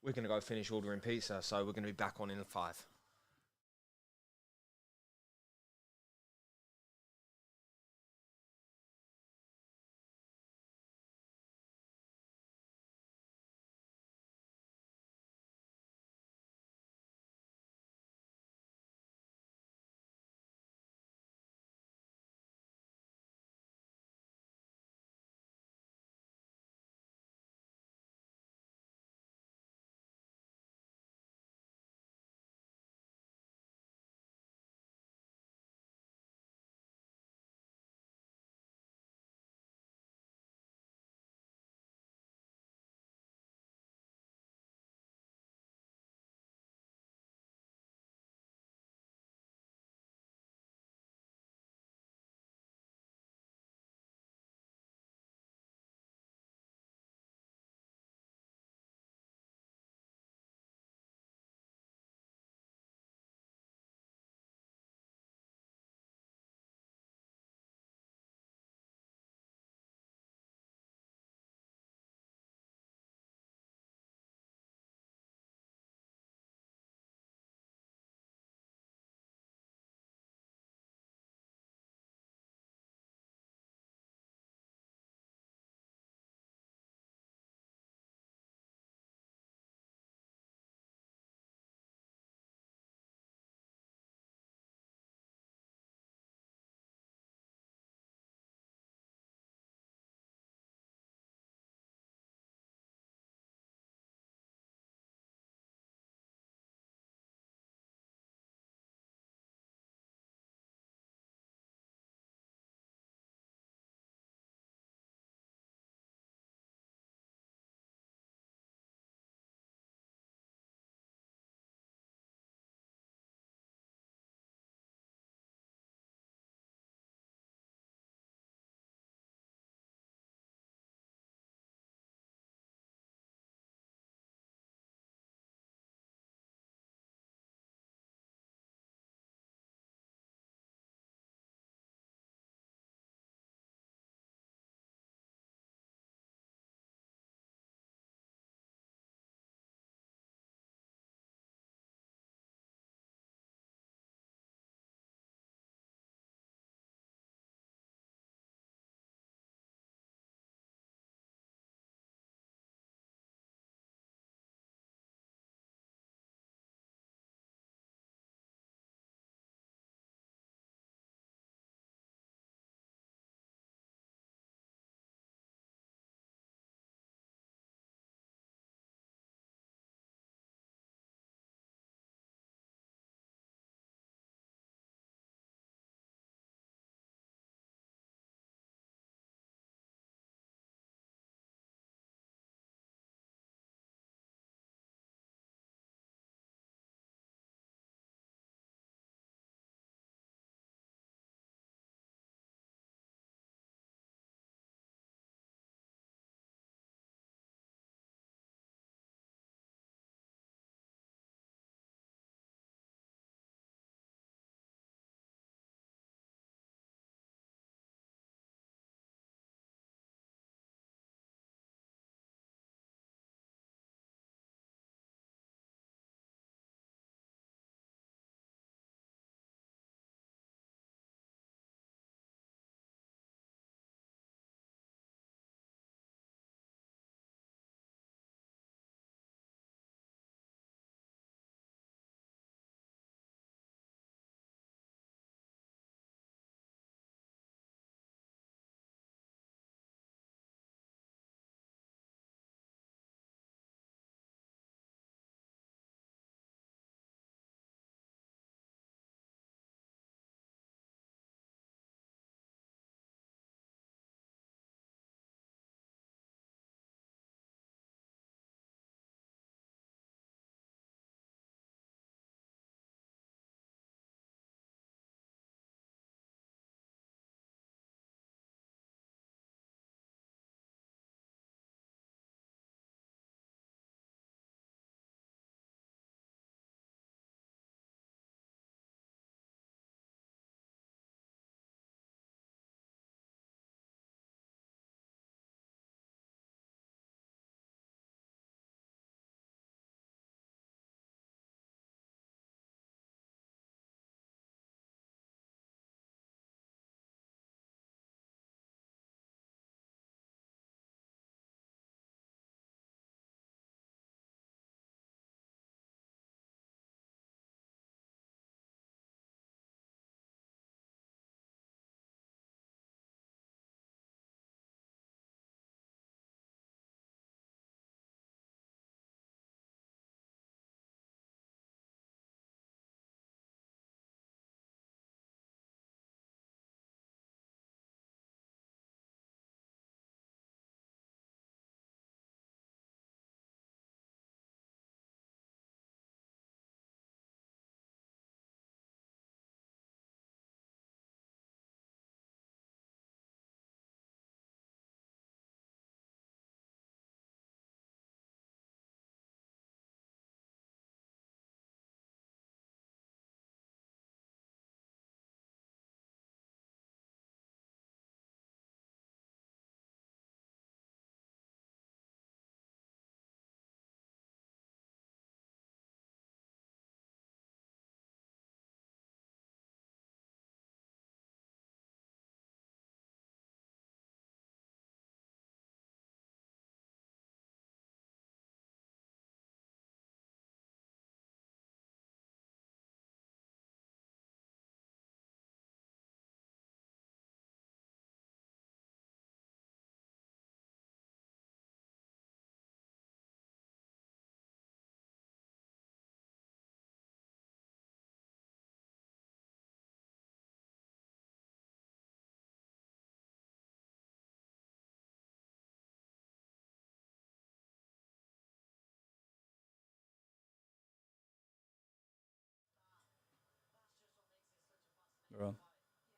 we're going to go finish ordering pizza, so we're going to be back on in 5.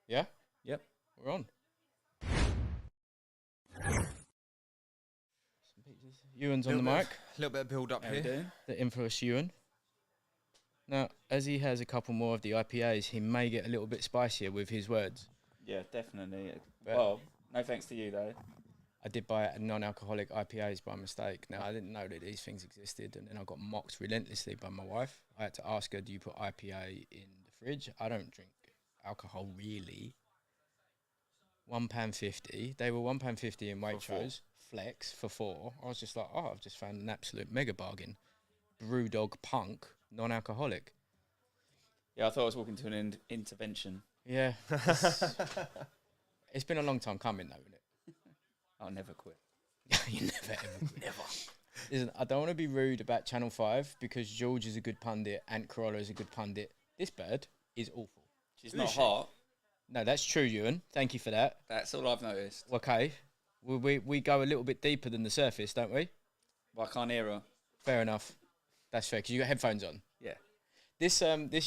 Yeah? Yep. We're on. Ewan's on the mic. A little bit of build up How we here. doing? The infamous Ewan. Now, as he has a couple more of the IPAs, he may get a little bit spicier with his words. Yeah, definitely. But Well, no thanks to you though. I did buy non-alcoholic IPAs by mistake. Now, I didn't know that these things existed, and then I got mocked relentlessly by my wife. I had to ask her, do you put IPA in the fridge? I don't drink alcohol, really. £1.50. They were £1.50 in Waitrose. Flex for 4. I was just like, oh, I've just found an absolute mega bargain. Brewdog Punk, non-alcoholic. Yeah, I thought I was walking to an intervention. Yeah. It's been a long time coming, though, isn't it? I'll never quit. You never ever quit. Never. Listen, I don't want to be rude about Channel 5 because George is a good pundit and Corolla is a good pundit. This bird is awful. She's not hot. No, that's true, Ewan. Thank you for that. That's all I've noticed. Okay. We go a little bit deeper than the surface, don't we? Well, I can't hear her. Fair enough. That's fair, because you got headphones on. Yeah. This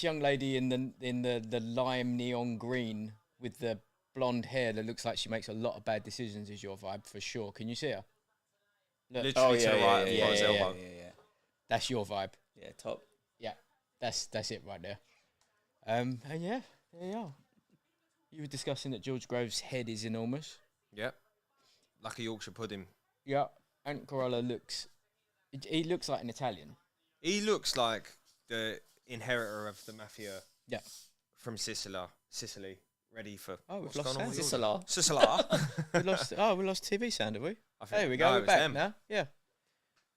young lady in the lime neon green with the blonde hair that looks like she makes a lot of bad decisions is your vibe for sure. Can you see her? Look. Literally to the right, on his elbow. Yeah. That's your vibe. Yeah, top. Yeah, that's it right there. And yeah, there you are. You were discussing that George Groves' head is enormous. Yep. Like a Yorkshire pudding. Yeah, and Corolla looks... He looks like an Italian. He looks like the inheritor of the mafia. Yeah. From Sicily. Ready for... Oh, we've what's lost going on sound. with Sicily. we lost TV sound, have we? There we go, no, we're it's back them. now. Yeah.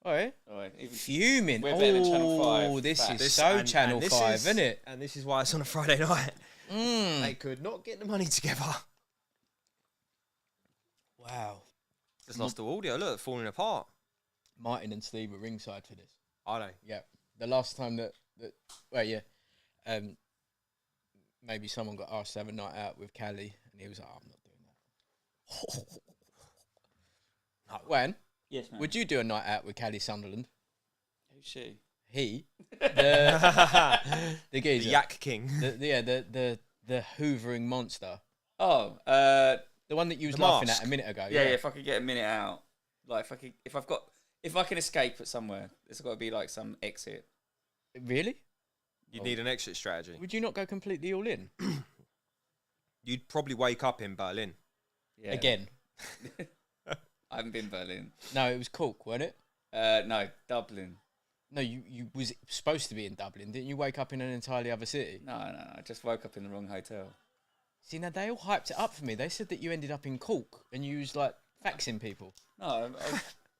All right. Even Fuming. We're better than Channel 5. Oh, this Facts. is so Channel 5, isn't it? And this is why it's on a Friday night. Mm. They could not get the money together. Wow. Just lost the audio. Look, falling apart. Martin and Steve were ringside for this. Are they? Yeah. The last time that well, yeah. Maybe someone got asked to have a night out with Callie, and he was like, oh, I'm not doing that. No. When? Yes, man. Would you do a night out with Callie Sunderland? Who's she? He? The geezer. The Yak King. The hoovering monster. Oh, The one that you was The laughing mask. at a minute ago. yeah. If I could get a minute out, like if I can escape at somewhere, there's got to be like some exit. Really? You'd need an exit strategy. Would you not go completely all in? You'd probably wake up in Berlin. Yeah. Again? I haven't been Berlin. No, it was Cork, wasn't it? No, Dublin. No, you was supposed to be in Dublin. Didn't you wake up in an entirely other city? No. I just woke up in the wrong hotel. See, now they all hyped it up for me. They said that you ended up in Cork and you was like faxing people. No,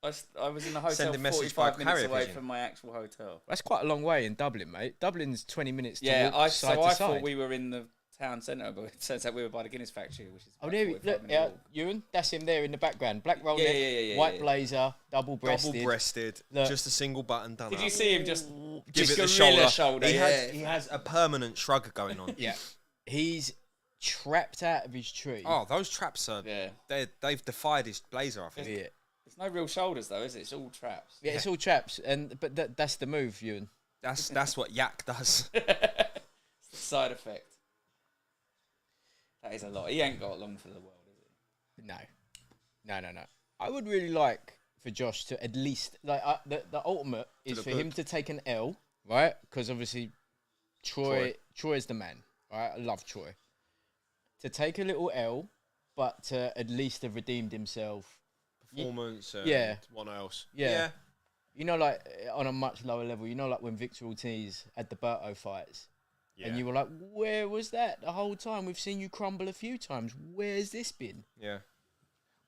I was in the hotel Send a message by 45 minutes carrier away pigeon. from my actual hotel. That's quite a long way in Dublin, mate. Dublin's 20 minutes to Yeah, walk side to side. thought we were in the town centre, but it turns out we were by the Guinness factory, which is Oh, about there we 45 look. minute Yeah, walk. Ewan, that's him there in the background. Black roll Yeah, neck, yeah, white yeah. blazer, double-breasted. Double-breasted. Look. Just a single button done Did up. you see him just Give it the gorilla shoulder. He, Yeah. he has a permanent shrug going on. Yeah, he's trapped out of his tree. Oh, those traps are... Yeah. They've defied his blazer, I think. yeah. There's no real shoulders though, is it? It's all traps. Yeah, it's all traps, but that's the move, Ewan. That's what Yak does. It's the side effect. That is a lot. He ain't got long for the world, is he? No. I would really like for Josh to at least the ultimate is look for him to take an L, right? Because obviously Troy's the man, right? I love Troy. To take a little L, but to at least have redeemed himself. Performance and Yeah. one else. Yeah. You know, like on a much lower level, you know, like when Victor Ortiz had the Berto fights. Yeah. And you were like, where was that the whole time? We've seen you crumble a few times. Where's this been? Yeah.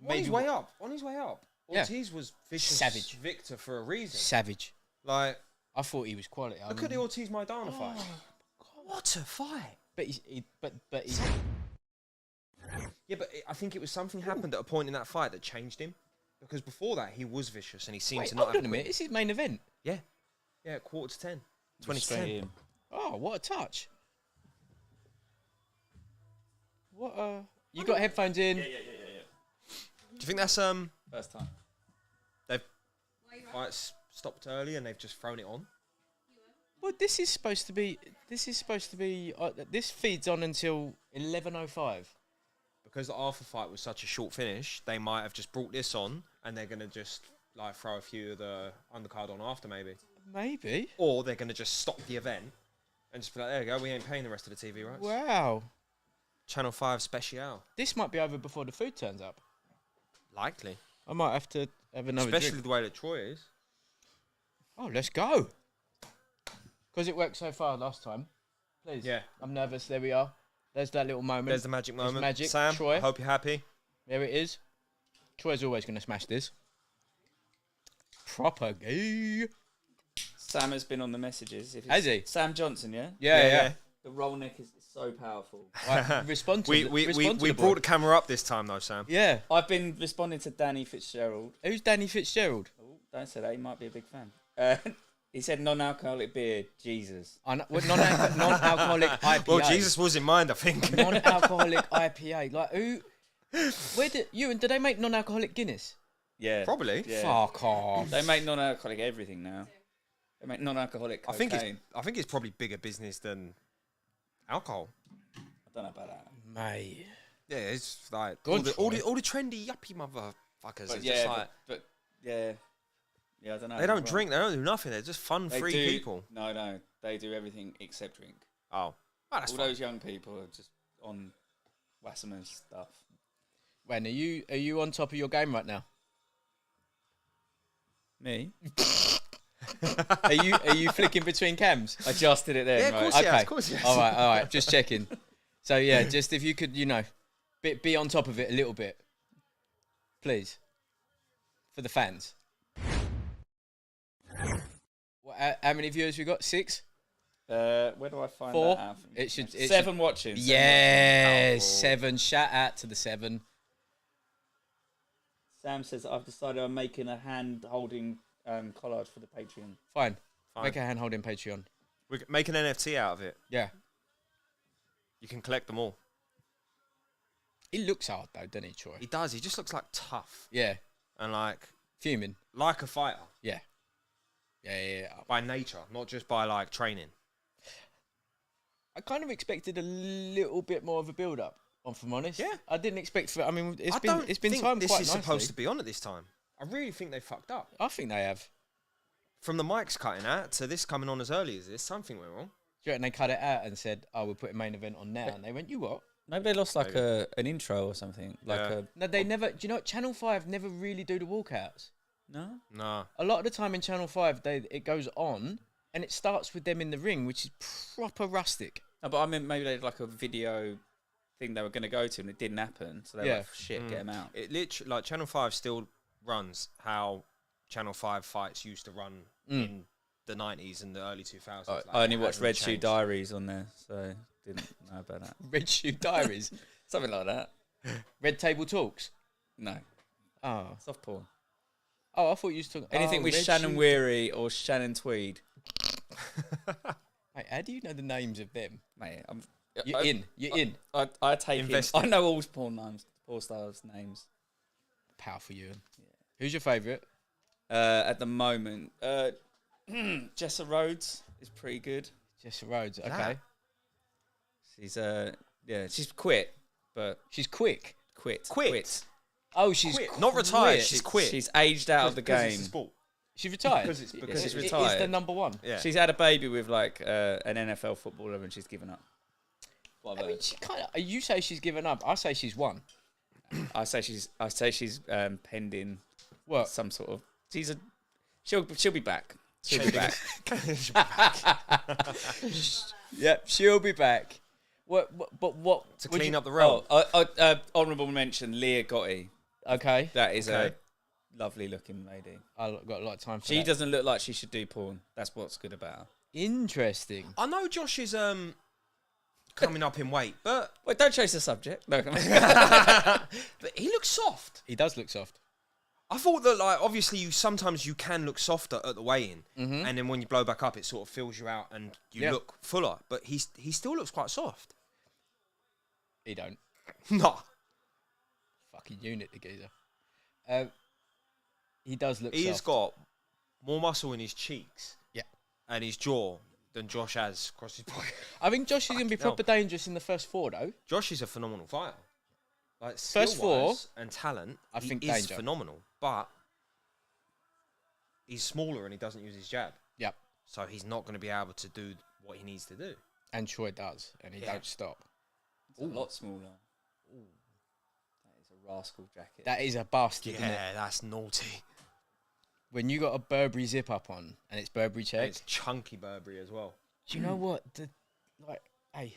On Maybe his way up. On his way up. Yeah. Ortiz was vicious. Savage. Victor for a reason. Savage. Like, I thought he was quality. look at the Ortiz Maidana fight. God. What a fight. But he's... Yeah, but I think it was something happened at a point in that fight that changed him. Because before that, he was vicious and he seemed Wait, to not hold have on a minute. It's his main event. Yeah. Yeah, 9:45. 20 to 10. Straight in. Oh, what a touch. What You got headphones in? Yeah. Do you think that's First time. they've fights stopped early and they've just thrown it on? Well, this is supposed to be. This feeds on until 11:05. Because the Arthur fight was such a short finish, they might have just brought this on, and they're gonna just like throw a few of the undercard on after, maybe. Maybe. Or they're gonna just stop the event and just be like, there you go, we ain't paying the rest of the TV rights. Wow. Channel 5 special. This might be over before the food turns up. Likely. I might have to have another Especially drink. the way that Troy is. Oh, let's go. Because it worked so far last time. Please. Yeah. I'm nervous. There we are. There's that little moment. There's the magic moment. Magic. Sam, Troy. I hope you're happy. There it is. Troy's always going to smash this. Proper gay. Sam has been on the messages. Has he? Sam Johnson, yeah? Yeah. The roll neck is so powerful. Right, respond to We brought the camera up this time, though, Sam. Yeah. I've been responding to Danny Fitzgerald. Who's Danny Fitzgerald? Oh, don't say that. He might be a big fan. He said non-alcoholic beer. Jesus. Non-alcoholic IPA. Well, Jesus was in mind, I think. Non-alcoholic IPA. Like, who... do they make non-alcoholic Guinness? Yeah. Probably. Yeah. Fuck off. They make non-alcoholic everything now. They make non-alcoholic cocaine. I think it's probably bigger business than alcohol. I don't know about that. Mate. Yeah, it's like Good all the trendy yuppie motherfuckers. But It's yeah, just like, but yeah. Yeah, I don't know. they don't drink, they don't do nothing. They're just fun, free people. No, they do everything except drink. Oh, that's All fine. those young people are just on Wasserman's stuff. When are you on top of your game right now? Me? Are you flicking between cams? I just did it then. Yeah, of right? course, yeah, of course, yes. All right. Just checking. So yeah, just if you could, be on top of it a little bit, please, for the fans. How many viewers we got? 6? Where do I find 4? that out? It should 7 watching. Yes, Oh. 7. Shout out to the 7. Sam says I've decided I'm making a hand-holding collage for the Patreon. Fine. Make a hand holding Patreon. We can make an NFT out of it. Yeah. You can collect them all. He looks hard though, doesn't he, Troy? He does. He just looks like tough Yeah. and like Fuming. a fighter Yeah. Yeah. by nature, not just by like training. I kind of expected a little bit more of a build up. If I'm honest. Yeah. I didn't expect for. I mean, it's I been don't think timed this quite is nicely. supposed to be on at this time. I really think they fucked up. I think they have. From the mics cutting out to this coming on as early as this, something went wrong. Do you reckon they cut it out and said, "Oh, we're putting main event on now," and they went, "You what?" Maybe they lost like an intro or something. Like Yeah. No, they never. Do you know what? Channel 5 never really do the walkouts. no. Nah. A lot of the time in Channel 5, it goes on and it starts with them in the ring, which is proper rustic. No, but I mean maybe they had like a video thing they were going to go to and it didn't happen. So they're like, shit, get them out. It literally, like Channel 5 still runs how Channel 5 fights used to run in the 90s and the early 2000s. I only it watched hasn't Red Shoe changed. Diaries on there, so didn't know about that. Red Shoe Diaries, Something like that. Red Table Talks. No. Oh, Soft porn. I thought you was talking Anything with Red Shannon Shoe- Weary or Shannon Tweed. Mate, how do you know the names of them? Mate, You're in. I take in. Invested. I know all porn names, porn stars' names. Powerful, you. Who's your favourite? At the moment, Jessa Rhodes is pretty good. Jesse Rhodes. Okay. Ah. She's she's quit, but She's quick. Quit. Oh, she's Quit. Not retired, she's quit. She's aged out of the Because it's game. a sport. She's retired. Because she's Is retired. the number one. Yeah. She's had a baby with like an NFL footballer, and she's given up. I mean, she kind of. You say she's given up. I say she's won. I say she's pending What? some sort of. She'll be back. She'll be back. Yep, she'll be back. What? To would clean you- up the realm. Honourable mention, Leah Gotti. Okay. That is Okay. a lovely looking lady. I got a lot of time for She that. doesn't look like she should do porn. That's what's good about her. Interesting. I know Josh is coming up in weight, but Wait, don't chase the subject. No, but he looks soft. He does look soft. I thought that, like, obviously sometimes you can look softer at the weigh-in, and then when you blow back up, it sort of fills you out and you look fuller. But he still looks quite soft. He don't. Nah. Fucking unit, the geezer. He does look He has soft. got more muscle in his cheeks. Yeah. And his jaw than Josh has across his body. I think Josh is going to be proper dangerous in the first 4, though. Josh is a phenomenal fighter. Like, First 4 and talent, I think he is danger. phenomenal. But he's smaller and he doesn't use his jab. Yep. So he's not going to be able to do what he needs to do. And Troy does, and he don't stop. It's a lot smaller. Ooh. That is a rascal jacket. That is a bastard, isn't it? Yeah, that's naughty. When you got a Burberry zip up on, and it's Burberry check. And it's chunky Burberry as well. Do you know what? Hey.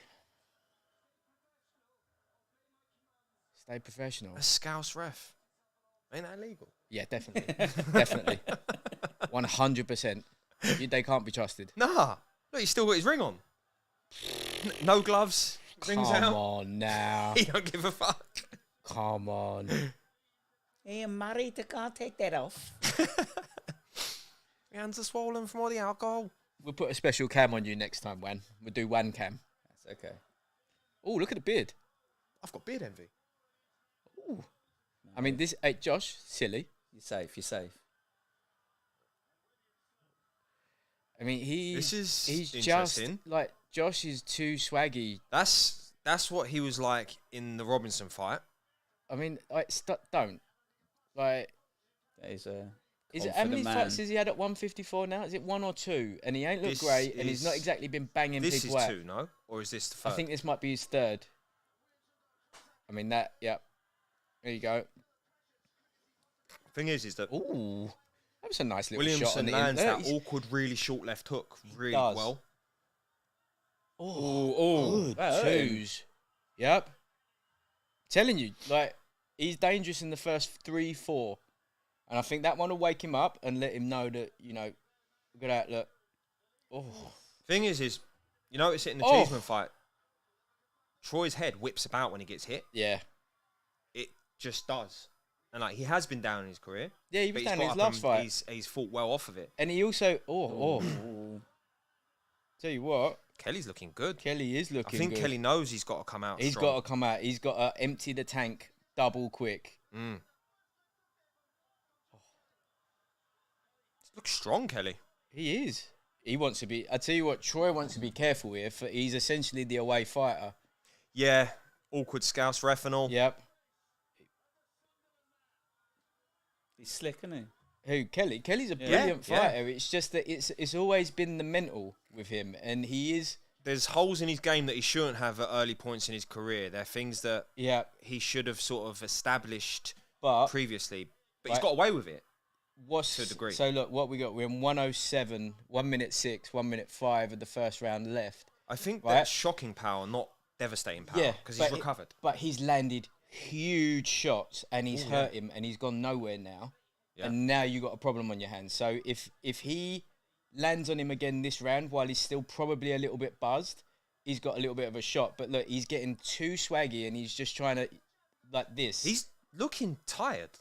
Stay professional. A Scouse ref. Ain't that illegal? Yeah, definitely. Definitely. 100%. They can't be trusted. Nah. Look, he's still got his ring on. No gloves. Rings out. Come on now. He don't give a fuck. Come on. Hey, I'm married. I can't take that off. My hands are swollen from all the alcohol. We'll put a special cam on you next time, Wan. We'll do one cam. That's okay. Oh, look at the beard. I've got beard envy. Ooh. I mean, this... Hey, Josh, silly. You're safe. You're safe. I mean, he's interesting. just... Like, Josh is too swaggy. That's what he was like in the Robinson fight. I mean, like, don't. Like... That is a... Is it how many fights has he had at 154 now? Is it 1 or 2? And he ain't looked This great, and he's not exactly been banging This people is out. 2, no? Or is this the third? I think this might be his 3rd. I mean, that, yeah. There you go. Thing is that Ooh. That was a nice little Williamson shot on the lands that he's- awkward, really short left hook really does. well. Oh, That hurt him. twos. Yep. Telling you, like, he's dangerous in the first 3, 4. And I think that one will wake him up and let him know that, you know, look at that, look. Oh. Thing is you notice it in the Oh. Cheeseman fight. Troy's head whips about when he gets hit. Yeah. It just does. And like he has been down in his career. Yeah, he but was he's down in got his up last and fight. He's fought well off of it. And he also, Tell you what, Kelly's looking good. Kelly is looking I think good. Kelly knows he's got to come out He's strong. got to come out. He's got to empty the tank double quick. Mm. Looks strong, Kelly. He is. He wants to be. I tell you what, Troy wants to be careful here. For he's essentially the away fighter. Yeah. Awkward Scouse ref and all. Yep. He's slick, isn't he? Who? Kelly? Kelly's a Yeah. brilliant Yeah. fighter. It's just that it's always been the mental with him, and he is. There's holes in his game that he shouldn't have at early points in his career. They're things that Yeah. he should have sort of established But previously. But he's Right. got away with it. what's to a degree. So look, what we got? We're in 107, 1 minute 6, 1 minute 5 of the first round left. I think Right. that's shocking power, not devastating power. Yeah, Because he's but recovered. But he's landed huge shots, and he's hurt him, and he's gone nowhere now. Yeah. And now you got a problem on your hands. So if he lands on him again this round, while he's still probably a little bit buzzed, he's got a little bit of a shot. But look, he's getting too swaggy, and he's just trying to like this. He's looking tired.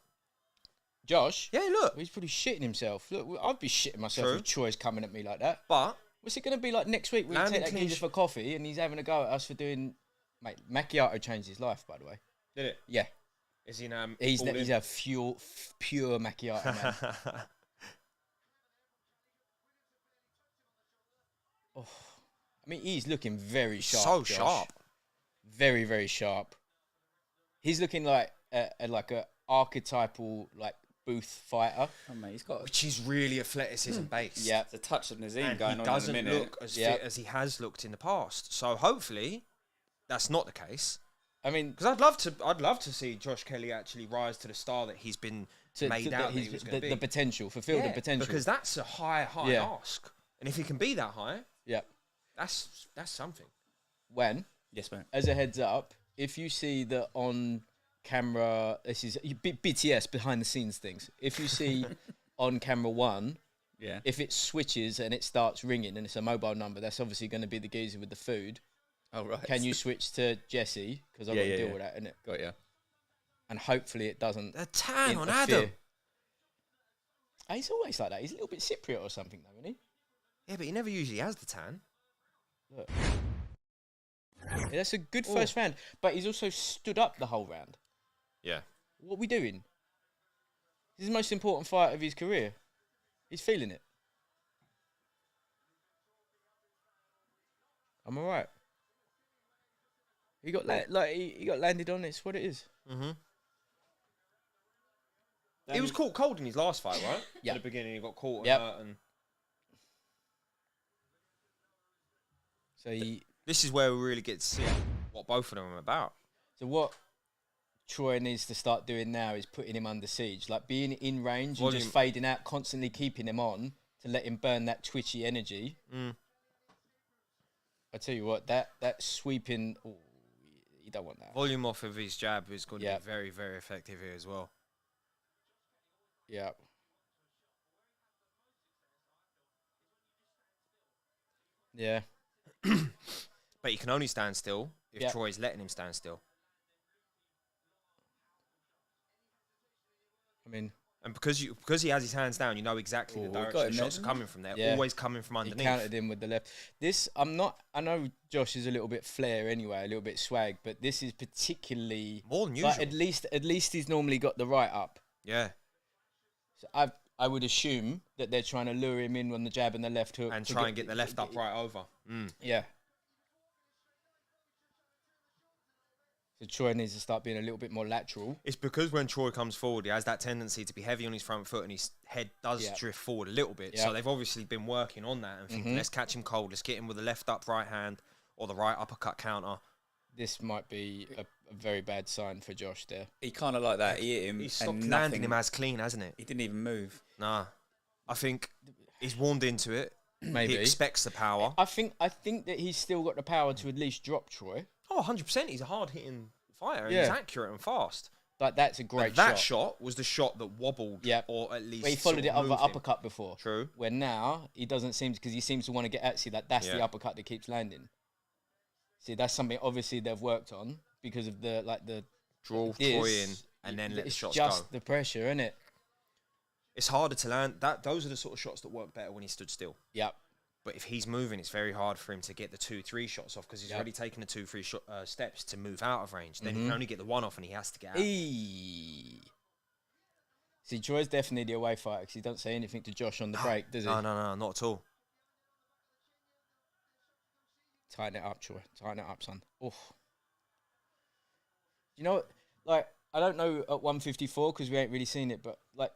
Josh. Yeah, look. He's pretty shitting himself. Look, I'd be shitting myself True. if Troy's coming at me like that. But What's it going to be like next week? We Landing take that clean geezer for coffee, and he's having a go at us for doing. Mate, macchiato changed his life, by the way. did it? Yeah, Is he now? he's all in? a pure macchiato man. Oh, I mean, he's looking very sharp. So Josh. sharp. Very, very sharp. He's looking like a archetypal like booth fighter. Oh, mate, he's got Which is really athleticism based. Yeah. a touch of Nazim And going he on doesn't in a minute. look as Yeah. fit as he has looked in the past. So hopefully that's not the case. I mean, Because I'd love to see Josh Kelly actually rise to the star that he's been made out that he was going to be. the potential, fulfill the potential. Because that's a high Yeah. ask. And if he can be that high, yeah. that's something. When, Yes, mate. as a heads up, if you see that on camera, this is BTS behind the scenes things. If you see on camera 1, Yeah. if it switches and it starts ringing and it's a mobile number, that's obviously going to be the geezer with the food. Oh, right. Can you switch to Jesse? Because I've got to deal with that, innit? Got you. And hopefully it doesn't A tan on interfere. Adam. He's always like that. He's a little bit Cypriot or something, though, isn't Yeah, but he never usually has the tan. he? Look. Yeah, that's a good first round. But he's also stood up the whole round. Yeah. What are we doing? This is the most important fight of his career. He's feeling it. I'm all right. He got he got landed on. It's what it is. Mm-hmm. He was caught cold in his last fight, right? Yeah. At the beginning, he got caught and hurt. And so this is where we really get to see what both of them are about. So what Troy needs to start doing now is putting him under siege, like being in range and just fading out, constantly keeping him on to let him burn that twitchy energy. I tell you what, that sweeping, you don't want that. Volume off of his jab is going to be very, very effective here as well. Yeah. Yeah. But he can only stand still if Troy's letting him stand still. I mean, and because he has his hands down, you know exactly the direction the shots are coming from. They're always coming from underneath. He countered him with the left. This, I know Josh is a little bit flair anyway, a little bit swag, but this is particularly more than usual. At least he's normally got the right up. Yeah. So I would assume that they're trying to lure him in on the jab and the left hook. And try and get the left up right over. Yeah. So Troy needs to start being a little bit more lateral. It's because when Troy comes forward, he has that tendency to be heavy on his front foot and his head does drift forward a little bit. So they've obviously been working on that and thinking, let's catch him cold. Let's get him with the left up right hand or the right uppercut counter. This might be a very bad sign for Josh there. He kind of like that. He hit him. He's stopped landing him as clean, hasn't it? He didn't even move. Nah. I think he's warmed into it. Maybe. He expects the power. I think that he's still got the power to at least drop Troy. Oh, 100%. He's a hard-hitting fighter. And he's accurate and fast. But that's a great shot. That shot was the shot that wobbled, or at least. But he followed it up with uppercut before. True. Where now he doesn't seem because he seems to want to get at. See that's the uppercut that keeps landing. See, that's something obviously they've worked on because of the draw Troy in and then let the shots go. It's just the pressure, isn't it? It's harder to land. Those are the sort of shots that work better when he stood still. Yep. But if he's moving, it's very hard for him to get the 2-3 shots off because he's already taken the 2-3 steps to move out of range. Then he can only get the one off and he has to get out. See, Troy's definitely the away fighter because he doesn't say anything to Josh on the break, does he? No, not at all. Tighten it up, Troy. Tighten it up, son. Oof. You know what? Like, I don't know at 154 because we ain't really seen it, but like,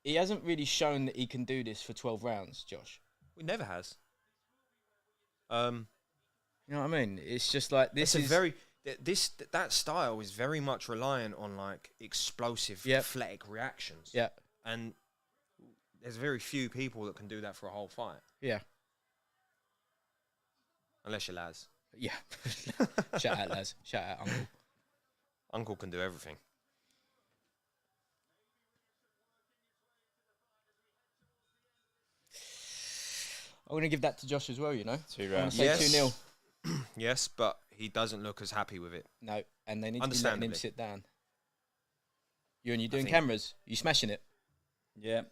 he hasn't really shown that he can do this for 12 rounds, Josh. He never has. You know what I mean? It's just like this is that style is very much reliant on like explosive, athletic reactions. Yeah. And there's very few people that can do that for a whole fight. Yeah. Unless you're Laz. Yeah. Shout out, Laz. Shout out, Uncle. Uncle can do everything. I'm going to give that to Josh as well, you know. 2 rounds. I'm going to say 2-0. Yes, but he doesn't look as happy with it. No, and they need to be letting him sit down. You doing cameras? You smashing it? Yeah.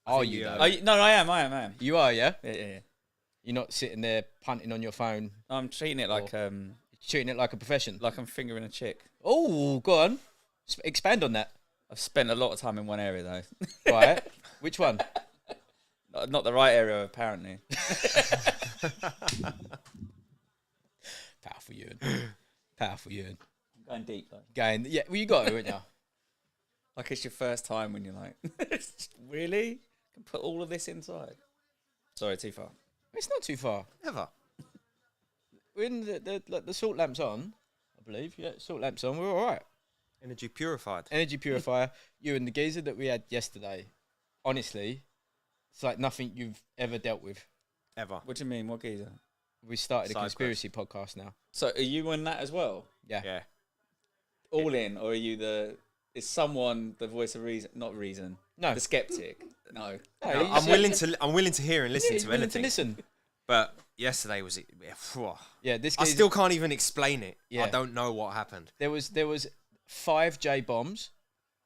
Are you, though? No, I am. You are, yeah? Yeah. You're not sitting there punting on your phone? I'm treating it like... treating it like a profession? Like I'm fingering a chick. Oh, go on. Expand on that. I've spent a lot of time in one area, though. Right. Which one? Not the right area, apparently. Powerful Ewan. Powerful Ewan. I'm going deep, though. Yeah, well, you got it, wouldn't you? Like, it's your first time when you're like, really? Can put all of this inside? Sorry, too far. It's not too far. Never. When the salt lamp's on, I believe. Yeah, salt lamp's on. We're all right. Energy purified. Energy purifier. You and the geezer that we had yesterday. Honestly, it's like nothing you've ever dealt with. Ever. What do you mean? What geezer? We started a conspiracy podcast now. So are you in that as well? Yeah. Yeah. All in, or are you is someone the voice of reason? Not reason. No. The skeptic. No. I'm willing to hear and listen to anything. To listen. But yesterday was it? Yeah, this. I still can't even explain it. Yeah. I don't know what happened. There was 5 J bombs,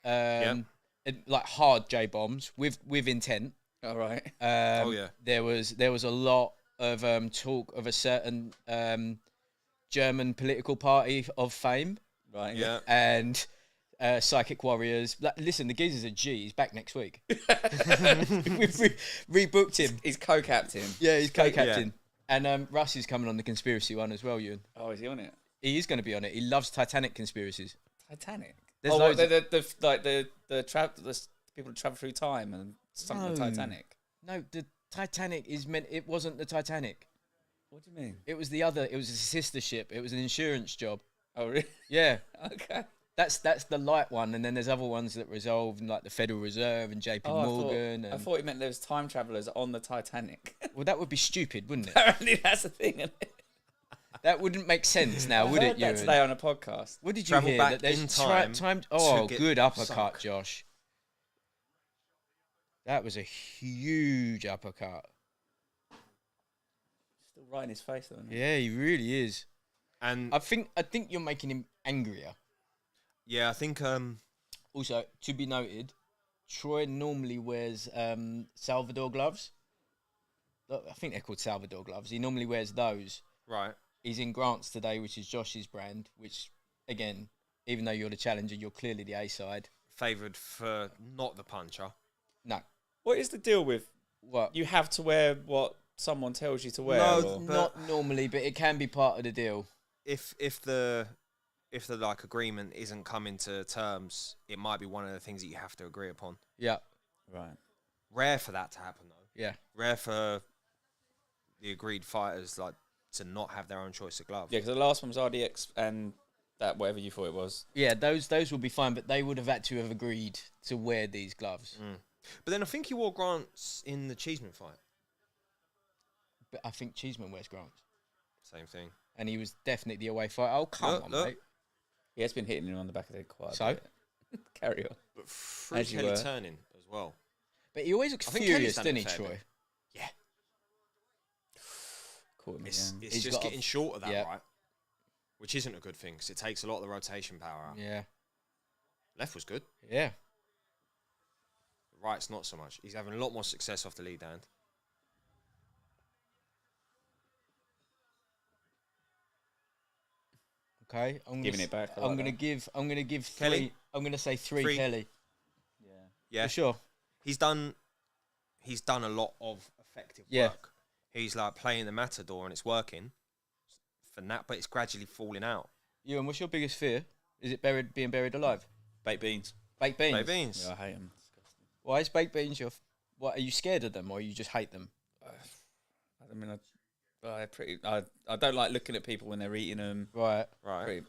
like hard J bombs with intent. All right. There was a lot of talk of a certain German political party of fame. Right. Yeah. And Psychic Warriors. Listen, the geezer's a G. He's back next week. We've rebooked him. He's co-captain. Yeah, he's co-captain. And Russ is coming on the conspiracy one as well, Ewan. Oh, is he on it? He is going to be on it. He loves Titanic conspiracies. Titanic. There's the people that travel through time and sunk the Titanic. No, the Titanic is meant. It wasn't the Titanic. What do you mean? It was the other. It was a sister ship. It was an insurance job. Oh, really? Yeah. Okay. That's the light one, and then there's other ones that resolve, like the Federal Reserve and JP Morgan. I thought it meant there was time travelers on the Titanic. Well, that would be stupid, wouldn't it? Apparently, that's a thing. Isn't it? That wouldn't make sense now, would it? That today on a podcast. What did you Travel hear? back That there's in time. Oh, good uppercut, sunk. Josh. That was a huge uppercut. Still right in his face, though. Isn't it? Yeah, he really is. And I think you're making him angrier. yeah, I think Also, to be noted, Troy normally wears Salvador gloves. Look, I think they're called Salvador gloves. He normally wears those. right. He's in Grant's today, which is Josh's brand, which, again, even though you're the challenger, you're clearly the A-side. Favoured for not the puncher. No. What is the deal with What? you have to wear what someone tells you to wear? No, or? Not normally, but it can be part of the deal. If the like agreement isn't coming to terms, it might be one of the things that you have to agree upon. Yeah. Right. Rare for that to happen though. Yeah. Rare for the agreed fighters like to not have their own choice of glove. Yeah, because the last one was RDX and that whatever you thought it was. Yeah, those will be fine, but they would have had to have agreed to wear these gloves. Mm. But then I think he wore Grant's in the Cheeseman fight. But I think Cheeseman wears Grant's. Same thing. And he was definitely the away fight. Oh, come on, mate. He has been hitting him on the back of the head quite So? a bit. Carry on. But through As you Kelly were. turning as well. But he always looks I think furious, Kelly's done doesn't it he, fair Troy? Yeah. Caught him It's again. He's just got a- getting short of that, yeah. right? Which isn't a good thing because it takes a lot of the rotation power out. Yeah. Left was good. Yeah. Right's not so much. He's having a lot more success off the lead hand. Okay. Giving it back. I'm gonna give Kelly? three. I'm gonna say three, Three. Kelly. Yeah. Yeah. For sure. He's done a lot of effective Yeah. work. He's like playing the matador and it's working for that, but it's gradually falling out. Ewan, what's your biggest fear? Is it being buried alive? Baked beans. Baked beans. Baked beans. Yeah, I hate them. Why is baked beans your? What, are you scared of them or you just hate them? I mean, I don't like looking at people when they're eating them. Right. Right.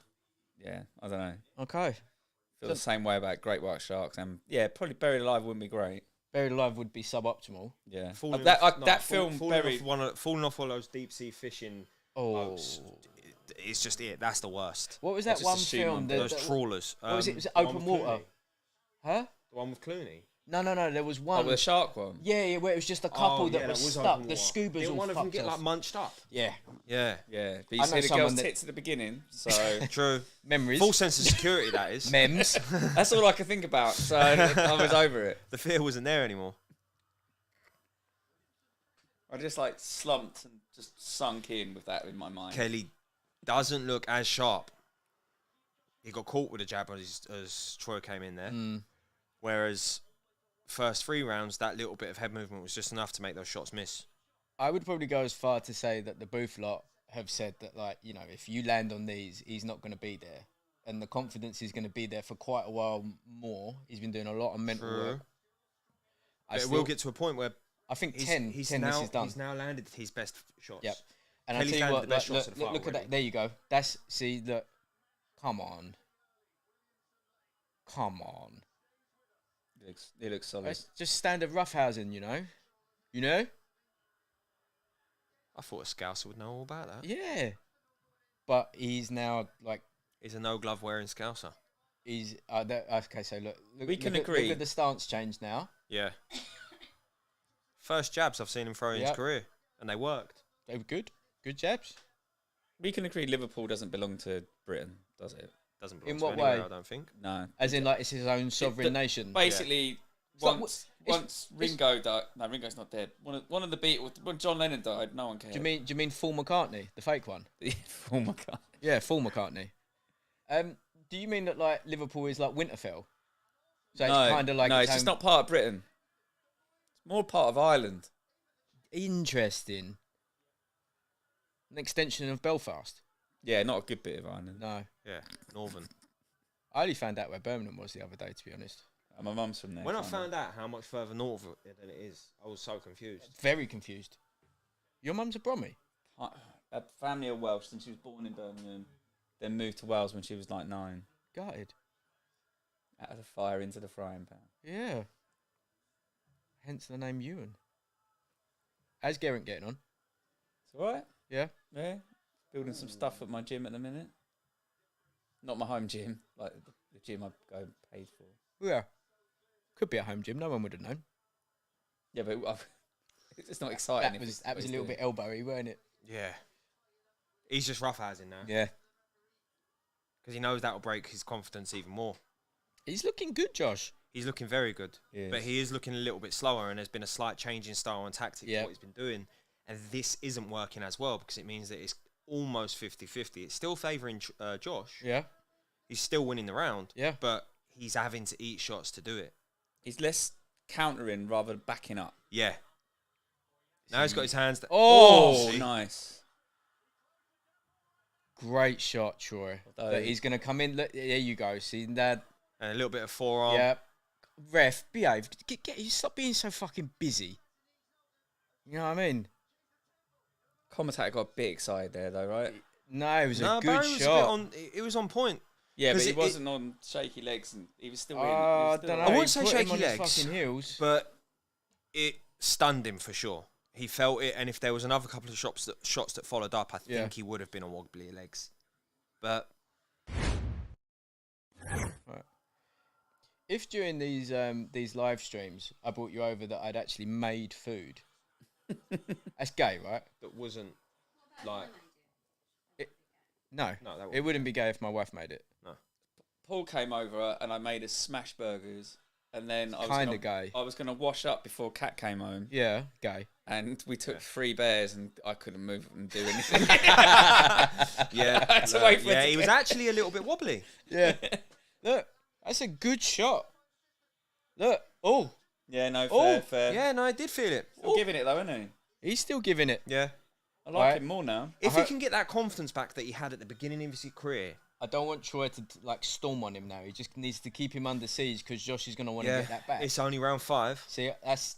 Yeah, I don't know. Okay. Feel the same way about great white sharks, and yeah, probably buried alive wouldn't be great. Buried alive would be suboptimal. Yeah, Falling that off- no, that fall- film falling buried. falling off all those deep sea fishing. Oh. It's just it. That's the worst. What was that Just one assume film? on Those trawlers. What was it? Was it the one open with water? Clooney. Huh? The one with Clooney. No. There was one. Oh, the shark one. Yeah, where it was just a couple that was stuck. open The water. scubas Didn't all one of them fucked get off. like munched up? Yeah. Yeah. Yeah, but I you know see the someone girl's that- tits at the beginning, so True. Memories. Full sense of security. That is. Mems. that's all I could think about. So I was over it. The fear wasn't there anymore. I just like slumped and just sunk in with that in my mind. Kelly doesn't look as sharp. He got caught with a jab as Troy came in there. Whereas first 3 rounds, that little bit of head movement was just enough to make those shots miss. I would probably go as far to say that the Booth lot have said that, like, you know, if you land on these, he's not going to be there. And the confidence is going to be there for quite a while more. He's been doing a lot of mental work. But it will get to a point where I think he's 10 this is done. He's now landed his best shots. Yep. And Kelly's I tell you landed what, the best look, shots of the fight look at already. that. There you go. That's, see, look. Come on. Come on. He looks solid. That's just standard roughhousing, you know? You know? I thought a Scouser would know all about that. Yeah. But he's now, like, He's a no glove wearing Scouser. he's... okay, so look. We can look agree. Look at the stance change now. Yeah. First jabs I've seen him throw in his Yep. career, and they worked. They were good. Good jabs. We can agree Liverpool doesn't belong to Britain, does it? Doesn't belong In to what anywhere, way? I don't think. No. As in, like, it's his own sovereign nation. Basically, like- once it's- Ringo died, no, Ringo's not dead. One of the Beatles, when John Lennon died, no one cared. Do you mean Paul McCartney, the fake one? Oh my god. Yeah, Paul McCartney. Do you mean that, like, Liverpool is like Winterfell? So No, it's kind of like no, its it's just own- not part of Britain. It's more part of Ireland. Interesting. An extension of Belfast. Yeah, not a good bit of Ireland. No. Yeah, Northern. I only found out where Birmingham was the other day, to be honest. My mum's from there. When I found out how much further north than it is, I was so confused. Very confused. Your mum's a Brommy? Her family are Welsh, and she was born in Birmingham, then moved to Wales when she was like 9. Gutted. Out of the fire into the frying pan. Yeah. Hence the name Ewan. How's Geraint getting on? It's alright. Yeah? Yeah. Building some stuff at my gym at the minute. Not my home gym, like the gym I go paid for. Yeah. Could be a home gym, no one would have known. Yeah, but it's not exciting. That was a little bit elbowy, weren't it? Yeah. He's just roughhousing now. Yeah. Because he knows that'll break his confidence even more. He's looking good, Josh. He's looking very good. Yes. But he is looking a little bit slower, and there's been a slight change in style and tactics what he's been doing. And this isn't working as well because it means that it's almost 50-50. It's still favouring Josh. Yeah. He's still winning the round. Yeah. But he's having to eat shots to do it. He's less countering rather than backing up. Yeah. Now he's got his hands... Oh, nice. Great shot, Troy. But he's going to come in. Look, there you go. See that? And a little bit of forearm. Yeah. Ref, behave. Stop being so fucking busy. You know what I mean? Commentator got a bit excited there, though, right? No, it was a good Barry shot. It was on point. Yeah, but he wasn't on shaky legs, and he was still in. I don't know. I wouldn't say Put him shaky on his legs, fucking heels. but it stunned him for sure. He felt it, and if there was another couple of shots that followed up, I think he would have been on wobbly legs. But right. If during these live streams I brought you over that I'd actually made food, that's gay, right? that wasn't like No, it wouldn't be gay if my wife made it. No. Paul came over and I made us smash burgers, and then I was gonna wash up before Kat came home. Yeah, gay. And we took 3 bears, and I couldn't move and do anything. Yeah, I had to wait for it to he was actually a little bit wobbly. Yeah, look, that's a good shot. Look, oh, yeah, no, fair. Yeah, no, I did feel it. Still giving it though, isn't he? he's still giving it. Yeah, I like him more now. if he can get that confidence back that he had at the beginning of his career. I don't want Troy to like storm on him now. He just needs to keep him under siege because Josh is going to want to get that back. It's only round 5. See,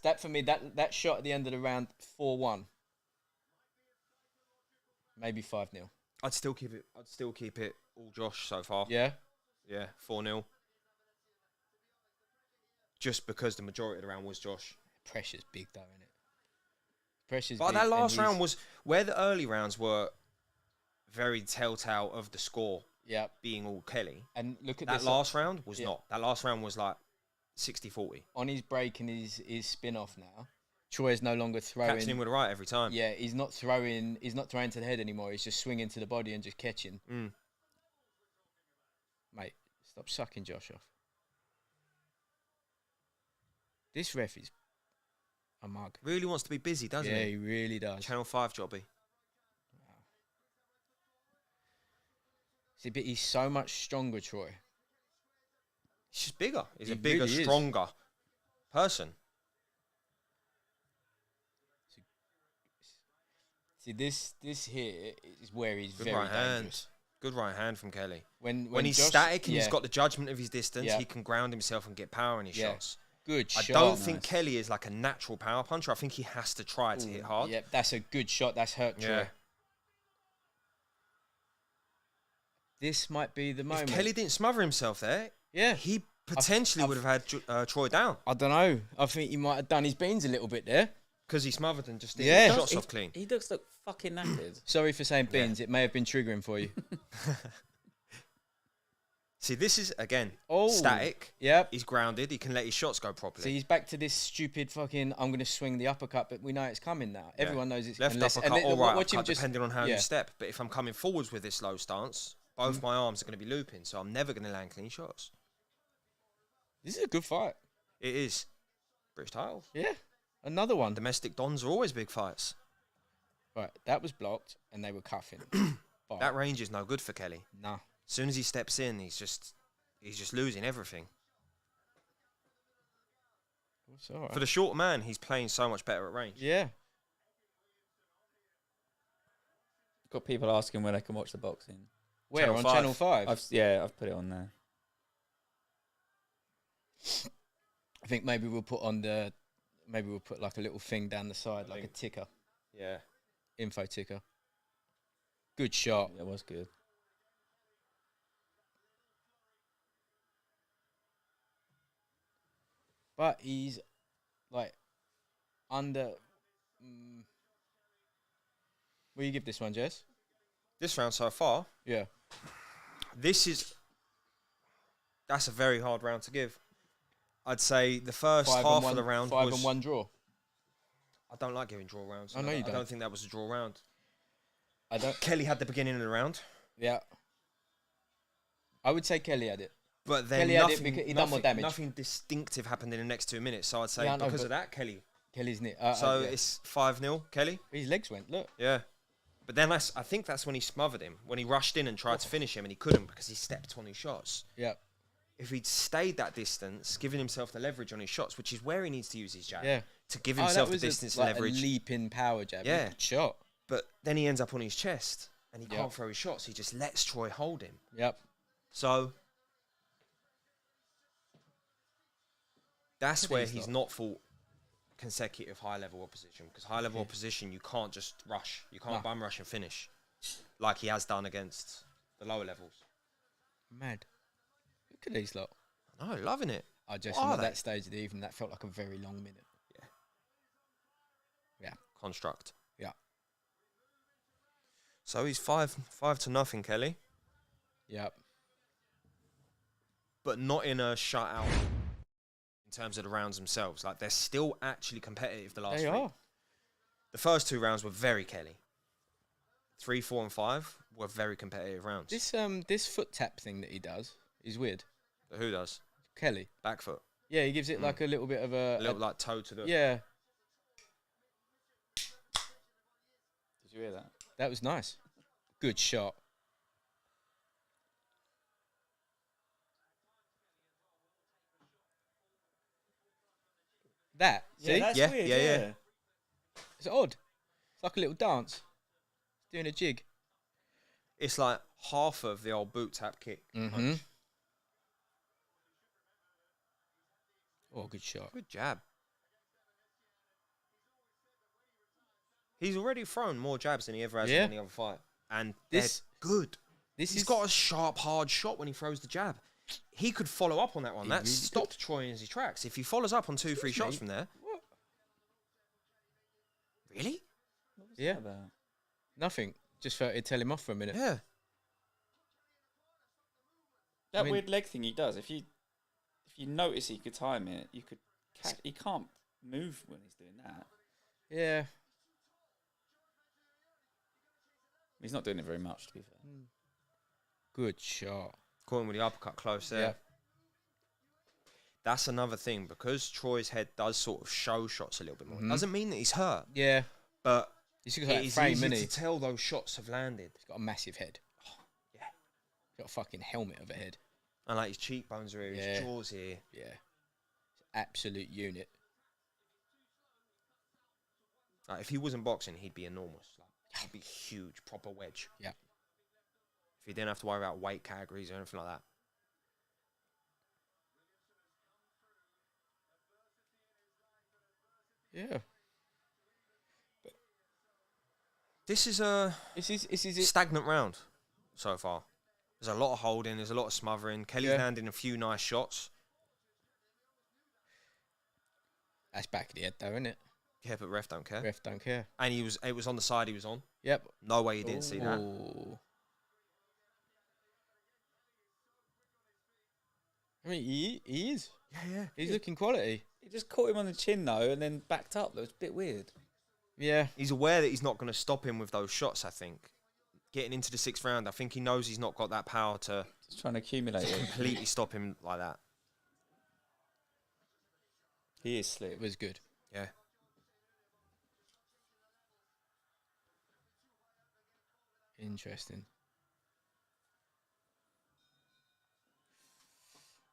that for me. That shot at the end of the round, 4-1, maybe 5-0. I'd still keep it all Josh so far. Yeah, Yeah, 4-0. Just because the majority of the round was Josh. pressure's big though, isn't it? Pressure's But big. that last round was where the early rounds were very telltale of the score being all Kelly. And look at that this last round was not. That last round was like 60-40. On his break and his spin off now. Troy is no longer throwing. Catching him with a right every time. Yeah, he's not throwing to the head anymore. He's just swinging to the body and just catching. Mate, stop sucking Josh off. This ref is a mug. Really wants to be busy, doesn't he? Yeah, he really does. Channel 5 jobby. Wow. See, but he's so much stronger, Troy. He's just bigger. He's He a bigger, really is. stronger person. See, this here is where he's Good very right hand. dangerous. Good right hand from Kelly. When he's Josh, static and he's got the judgment of his distance, Yeah. he can ground himself and get power in his shots. Good I shot. don't think Kelly is like a natural power puncher. I think he has to try to hit hard. Yeah, that's a good shot. That's hurt Troy. Yeah. This might be the moment. If Kelly didn't smother himself there, he potentially would have had Troy down. I don't know. I think he might have done his beans a little bit there. Because he smothered and just didn't get He- shots off clean. He does look fucking knackered. Sorry for saying beans. It may have been triggering for you. See, this is, again, Oh. static. Yep. He's grounded. He can let his shots go properly. So he's back to this stupid fucking, I'm going to swing the uppercut, but we know it's coming now. Yeah. Everyone knows it's left unless, uppercut and or right watch him uppercut, just, depending on how you step. But if I'm coming forwards with this low stance, both my arms are going to be looping, so I'm never going to land clean shots. This is a good fight. It is. British title. Yeah. Another one. Domestic dons are always big fights. Right, that was blocked, and they were cuffing. That range is no good for Kelly. Nah. As soon as he steps in, he's just losing everything. It's all right. For the short man, he's playing so much better at range. Yeah. Got people asking where they can watch the boxing. Where? On Channel 5? I've put it on there. I think maybe we'll put like a little thing down the side, like a ticker. Yeah. Info ticker. Good shot. That was good. But he's like under. What do you give this one, Jess? This round so far? Yeah. That's a very hard round to give. I'd say the first half of the round was... 5-1 draw. I don't like giving draw rounds. I know you don't. I don't think that was a draw round. I don't. Kelly had the beginning of the round. Yeah. I would say Kelly had it. But then Kelly had it because he done more damage. Nothing distinctive happened in the next 2 minutes. So I'd say because of that, Kelly's near. So it's 5-0, Kelly. His legs went, look. Yeah. But then I think that's when he smothered him. When he rushed in and tried to finish him and he couldn't because he stepped on his shots. Yeah. If he'd stayed that distance, giving himself the leverage on his shots, which is where he needs to use his jab. Yeah. To give himself the distance and leverage. A leap in power jab. Yeah. Shot. But then he ends up on his chest and he can't throw his shots. He just lets Troy hold him. Yep. So that's where he's not fought consecutive high-level opposition. Because high-level opposition, you can't just rush. You can't bum rush and finish like he has done against the lower levels. Mad. Look at these lot. No, loving it. I just at that stage of the evening, that felt like a very long minute. Yeah. Yeah. Construct. Yeah. So he's 5-0, Kelly. Yep. But not in a shutout in terms of the rounds themselves. Like, they're still actually competitive the last three. They are. The first 2 rounds were very Kelly. 3, 4, and 5 were very competitive rounds. This foot tap thing that he does is weird. Who does? Kelly. Back foot. Yeah, he gives it like a little bit of a little like toe to the... Yeah. Did you hear that? That was nice. Good shot. That. See? That's yeah, weird, yeah. It's odd. It's like a little dance. It's doing a jig. It's like half of the old boot tap kick. Mm-hmm. Oh, good shot. Good jab. He's already thrown more jabs than he ever has in any other fight. And this good. He's got a sharp, hard shot when he throws the jab. He could follow up on that one. That really stopped Troy in his tracks. If he follows up on 2-3 shots from there. What? Really? What was that about? Nothing. Just felt it'd tell him off for a minute. Yeah. That weird leg thing he does. If you notice he could time it, you could catch. He can't move when he's doing that. Yeah. He's not doing it very much, to be fair. Good shot. Caught him with the uppercut close there. Yeah. That's another thing. Because Troy's head does sort of show shots a little bit more. It doesn't mean that he's hurt. Yeah. But it's easy to tell those shots have landed. He's got a massive head. Oh, yeah. He's got a fucking helmet of a head. And like his cheekbones are here, his jaws here. Yeah. Absolute unit. Like, if he wasn't boxing, he'd be enormous. Like, he'd be huge, proper wedge. Yeah. If he didn't have to worry about weight categories or anything like that. Yeah. This is a stagnant round so far. There's a lot of holding. There's a lot of smothering. Kelly's landing a few nice shots. That's back of the head, though, isn't it? Yeah, but ref don't care. Ref don't care. And it was on the side he was on. Yep. No way he didn't see that. I mean, he is. Yeah. He's looking quality. He just caught him on the chin, though, and then backed up. That was a bit weird. Yeah. He's aware that he's not going to stop him with those shots, I think. Getting into the 6th round, I think he knows he's not got that power to... Just trying to accumulate it. Completely stop him like that. He is slick. It was good. Yeah. Interesting.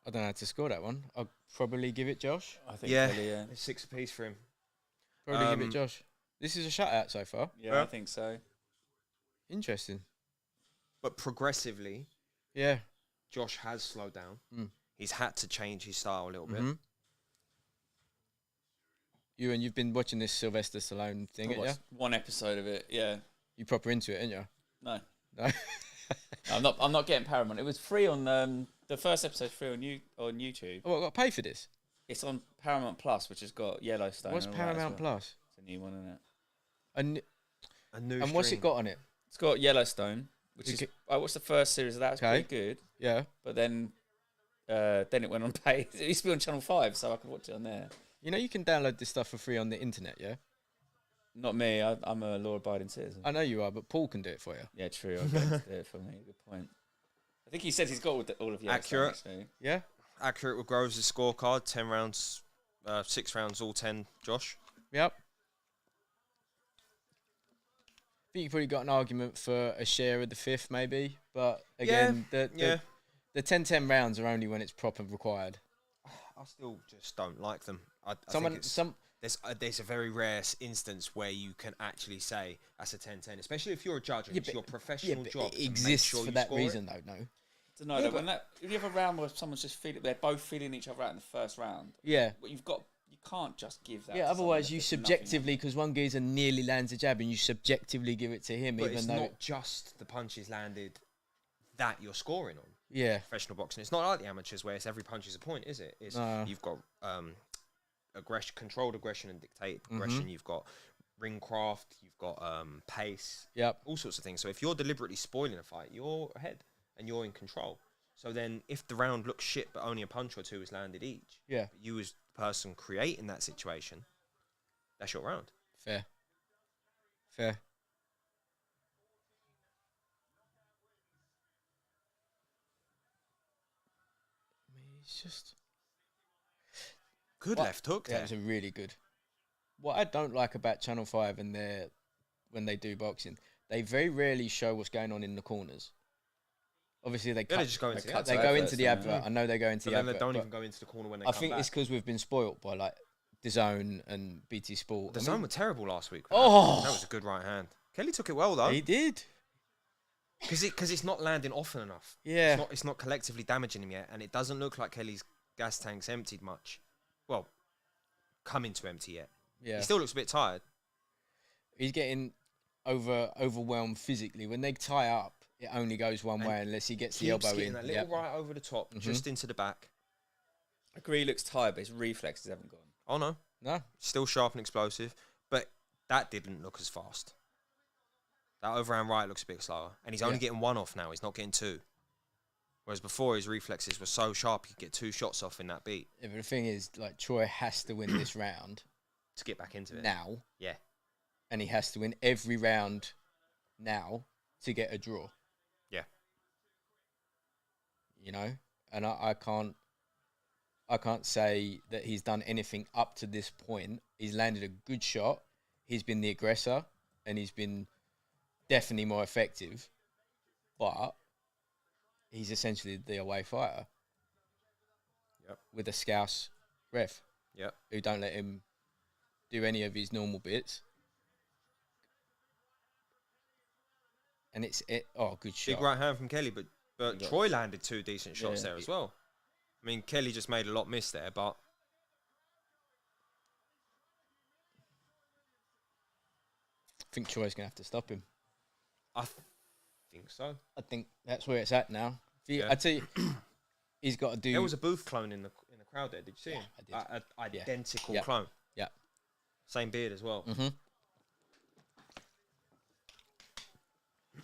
I don't know how to score that one. I'll probably give it Josh. I think it's 6 apiece for him. Probably give it Josh. This is a shutout so far. Yeah, I think so. Interesting. But progressively, yeah, Josh has slowed down. He's had to change his style a little bit. You've been watching this Sylvester Stallone thing, yeah? One episode of it, yeah. You proper into it, ain't you? No. No? I'm not getting Paramount. It was free on the first episode free on YouTube. Oh, I've got to pay for this? It's on Paramount Plus, which has got Yellowstone. What's Paramount Plus? It's a new one, isn't it? A new and what's it got on it? It's got Yellowstone, which is... I watched the first series of that. It's pretty good. Yeah. But then it went on pay. It used to be on Channel 5, so I could watch it on there. You know you can download this stuff for free on the internet, yeah? Not me. I'm a law-abiding citizen. I know you are, but Paul can do it for you. Yeah, true. I'll get him to do it for me. Good point. I think he said he's got all of you. Accurate. Yeah? Accurate with Groves' scorecard. 10 rounds, 6 rounds, all 10, Josh. Yep. I think you probably got an argument for a share of the 5th, maybe. But again, the 10-10 rounds are only when it's proper required. I still just don't like them. There's a very rare instance where you can actually say that's a 10-10, especially if you're a judge and it's your professional job. It exists for that reason, though. No. I don't know. If you have a round where someone's just they're both feeling each other out in the first round. Yeah. But you can't just give that. Yeah. Otherwise, you subjectively, because one geezer nearly lands a jab, and you subjectively give it to him, but even it's though not just the punches landed that you're scoring on. Yeah. Professional boxing. It's not like the amateurs where it's every punch is a point, is it? It's you've got controlled aggression and dictated aggression. You've got ring craft. You've got pace. Yep. All sorts of things. So if you're deliberately spoiling a fight, you're ahead and you're in control. So then if the round looks shit but only a punch or two is landed each, yeah, you as the person creating that situation, that's your round. Fair. It's just good left hook. That was a really good. What I don't like about Channel 5 and when they do boxing, they very rarely show what's going on in the corners. Obviously, they just go into the advert. They go into the advert. I know they go into the advert. They don't even go into the corner when they come back. I think it's because we've been spoilt by like DAZN and BT Sport. DAZN were terrible last week. Oh, that was a good right hand. Kelly took it well though. He did. Because it's not landing often enough. Yeah. It's not collectively damaging him yet, and it doesn't look like Kelly's gas tank's emptied much. Well, coming to empty yet. Yeah. He still looks a bit tired. He's getting overwhelmed physically. When they tie up, it only goes one way unless he gets the elbow in. Getting that little right over the top, just into the back. I agree he looks tired, but his reflexes haven't gone. Oh, no. No. Still sharp and explosive, but that didn't look as fast. That overhand right looks a bit slower. And he's only getting one off now. He's not getting two. Whereas before, his reflexes were so sharp, you could get 2 shots off in that beat. Yeah, but the thing is, like, Troy has to win this round. To get back into it. Now. Yeah. And he has to win every round now to get a draw. Yeah. You know? And I can't say that he's done anything up to this point. He's landed a good shot. He's been the aggressor. And he's been definitely more effective. But he's essentially the away fighter. Yep. With a scouse ref. Yep. Who don't let him do any of his normal bits. And good shot. Big right hand from Kelly, but Troy landed 2 decent shots there as well. I mean, Kelly just made a lot miss there, but I think Troy's going to have to stop him. I think so. I think that's where it's at now. I tell you, he's got to do... There was a Booth clone in the crowd there. Did you see him? I did. Identical clone. Yeah. Same beard as well. Mm-hmm.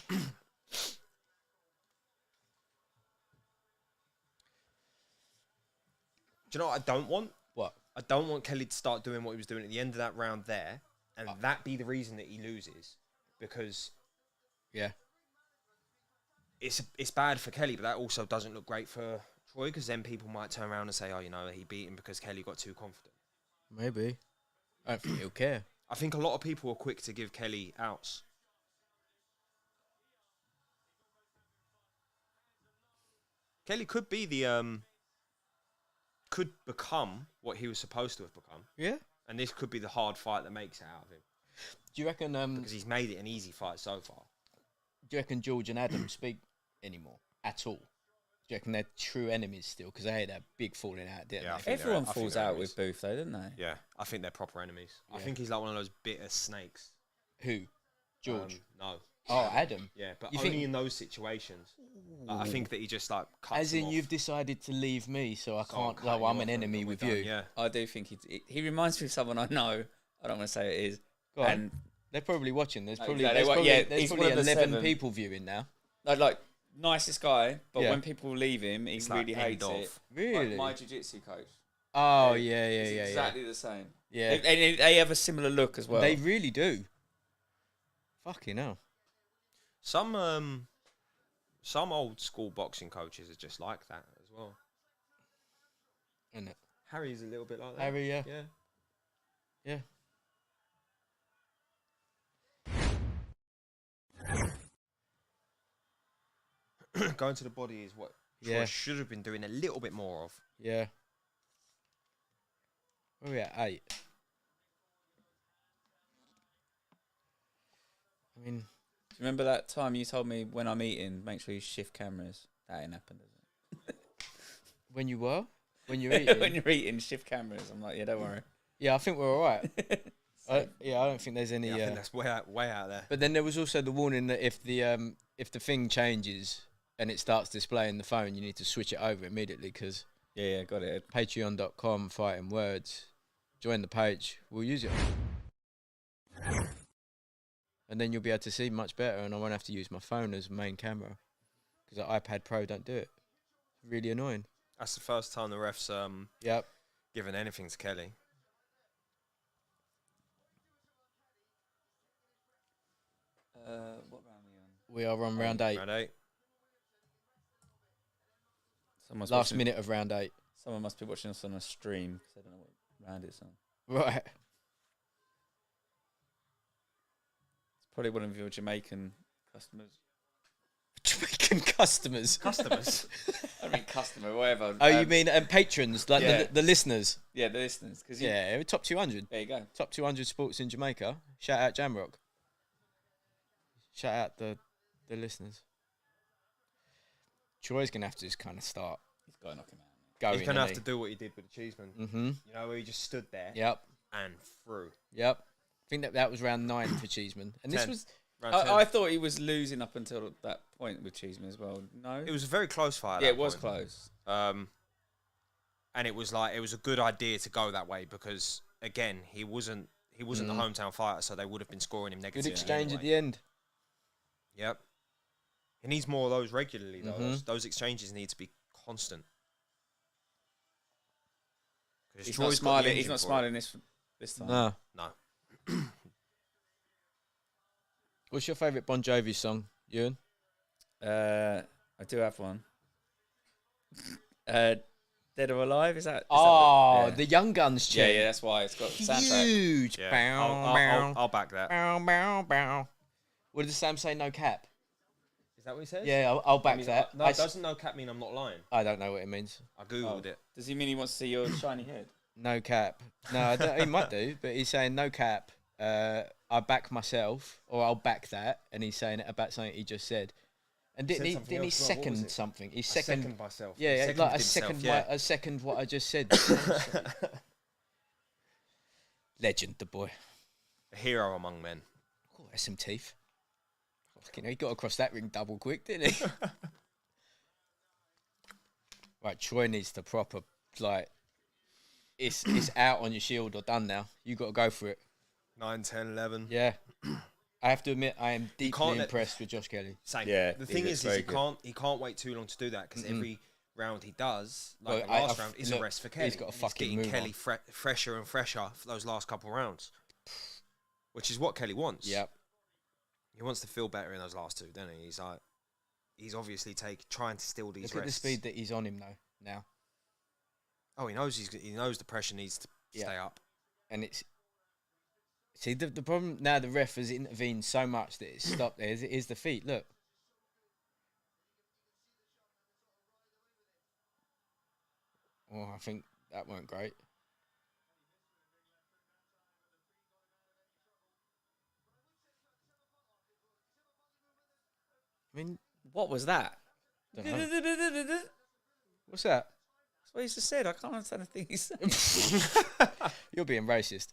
Do you know what I don't want? What? I don't want Kelly to start doing what he was doing at the end of that round there, and that be the reason that he loses, because it's bad for Kelly, but that also doesn't look great for Troy, because then people might turn around and say, oh, he beat him because Kelly got too confident. Maybe. I don't think he'll care. I think a lot of people are quick to give Kelly outs. Kelly could be could become what he was supposed to have become. Yeah. And this could be the hard fight that makes it out of him. Do you reckon... because he's made it an easy fight so far. Do you reckon George and Adam speak anymore at all? Do you reckon they're true enemies still? Because they had a big falling out, didn't they? Everyone falls out with Booth, though, didn't they? Yeah, I think they're proper enemies. Yeah. I think he's like one of those bitter snakes. Who? George? No. Oh, Adam. Yeah, but You only think... in those situations. Like, I think that he just like cuts As in, them you've off. decided to leave me, so I So can't. cut Oh, you I'm off an and enemy we're with done. you. Yeah, I do think he reminds me of someone I know. I don't want to say it is. Go on. And They're probably watching. There's No, probably exactly. there's He's probably one of the 11 7. people viewing now. like nicest guy, but Yeah. when people leave him, he It's like really end hates of. it. Really? Like my jiu-jitsu coach. Oh He's yeah. exactly the same. Yeah. And they have a similar look as well. They really do. Fucking hell. some old school boxing coaches are just like that as well. Isn't it? Harry's a little bit like that. Harry, yeah. Yeah. Going to the body is what Troy should have been doing a little bit more of. Yeah. Where are we at? 8. I mean, Do you remember that time you told me when I'm eating, make sure you shift cameras? That ain't happened, is it? when you were? When you're eating? When you're eating, shift cameras. I'm like, yeah, don't worry. Yeah, I think we're all right. I don't think there's any... Yeah, I think that's way out there. But then there was also the warning that if the thing changes and it starts displaying the phone, you need to switch it over immediately because... Yeah, got it. Patreon.com, fighting words. Join the page. We'll use it. And then you'll be able to see much better and I won't have to use my phone as main camera. Because the iPad Pro don't do it. It's really annoying. That's the first time the ref's Yep. given anything to Kelly. What round are we on? We are on round 8. Round 8. Last minute of round 8. Someone must be watching us on a stream because I don't know what round it's on. Right. It's probably one of your Jamaican customers. Jamaican customers. Customers. I mean, customer, whatever. Oh, you mean patrons, like yeah. the listeners? Yeah, the listeners. Cause Yeah, top 200. There you go. Top 200 sports in Jamaica. Shout out Jamrock. Shout out the listeners. Troy's going to have to just kind of start He's got to knock him out. He's going to have to do what he did with the Cheeseman. Mm-hmm. You know, where he just stood there Yep. and threw. Yep. I think that was round 9 for Cheeseman. And 10. this was... I thought he was losing up until that point with Cheeseman as well. No? It was a very close fight at Yeah, that it was point. close. And it was like, it was a good idea to go that way because, again, he wasn't the hometown fighter, so they would have been scoring him negatively. Good exchange anyway. at the end. Yep. He needs more of those regularly, though. Those exchanges need to be constant. He's not smiling. He's not smiling this time. No. No. What's your favourite Bon Jovi song, Ewan? I do have one. Dead or Alive? Is that? The Young Guns tune. Yeah, that's why it's got the soundtrack. Huge. Yeah. Bow, I'll back that. bow, bow, bow. What did Sam say? No cap. Is that what he says? Yeah, I'll back that. No, doesn't no cap mean I'm not lying? I don't know what it means. I googled it. Does he mean he wants to see your shiny head? No cap. No, I don't, he might do, but he's saying no cap. I back myself, or I'll back that, and he's saying it about something he just said. And didn't he second something? He second myself. Yeah, like a second what I just said. Legend, the boy. A hero among men. Oh, there's some teeth. Fucking hell, he got across that ring double quick, didn't he? Right, Troy needs to proper, like, it's out on your shield or done now. You got to go for it. 9, 10, 11. Yeah. I have to admit, I am deeply impressed with Josh Kelly. Same. Yeah, the thing is he can't wait too long to do that because every round he does, like the last round, is a rest for Kelly. He's got a fucking getting move Kelly fresher and fresher for those last couple of rounds, which is what Kelly wants. Yep. He wants to feel better in those last two, doesn't he? He's obviously trying to steal these. Look at the rests. speed that he's on him though now. Oh, he knows the pressure needs to stay up, and it's. See, the problem now, the ref has intervened so much that it's stopped there. Is the feet. Look. Oh, I think that weren't great. mean, what was that? What's that? That's what he just said. I can't understand the thing he said. You're being racist.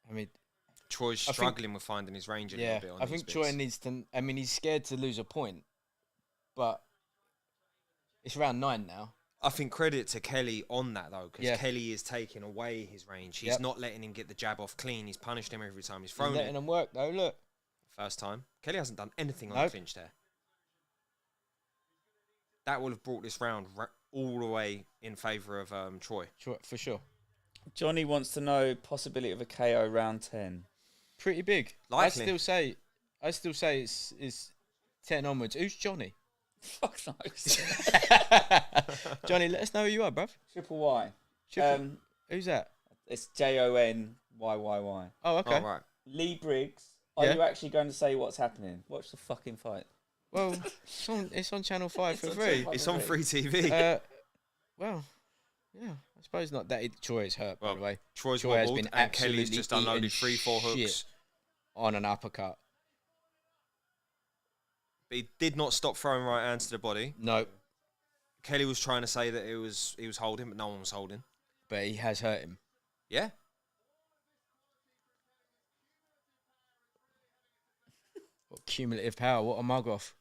I mean, Troy's struggling with finding his range a little bit on I think Troy needs to. I mean, he's scared to lose a point, but it's round 9 now. I think credit to Kelly on that though, because Kelly is taking away his range. He's not letting him get the jab off clean. He's punished him every time he's thrown letting him work though. Look, first time Kelly hasn't done anything on the clinch there. That would have brought this round all the way in favour of Troy. For sure. Johnny wants to know possibility of a KO round 10. Pretty big. Likely. I still say it's 10 onwards. Who's Johnny? Fuck knows. Johnny, let us know who you are, bruv. Triple Y. Who's that? It's JONYYY. Oh, okay. Oh, right. Lee Briggs, are you actually going to say what's happening? Watch the fucking fight. Well, it's on Channel 5 for free. It's on free TV. Well, yeah. I suppose not that. Troy is hurt, by the way. Troy has been and Kelly's just unloaded 3-4 hooks on an uppercut. But he did not stop throwing right hands to the body. No. Kelly was trying to say that he was holding, but no one was holding. But he has hurt him. Yeah. What cumulative power? What a mug off.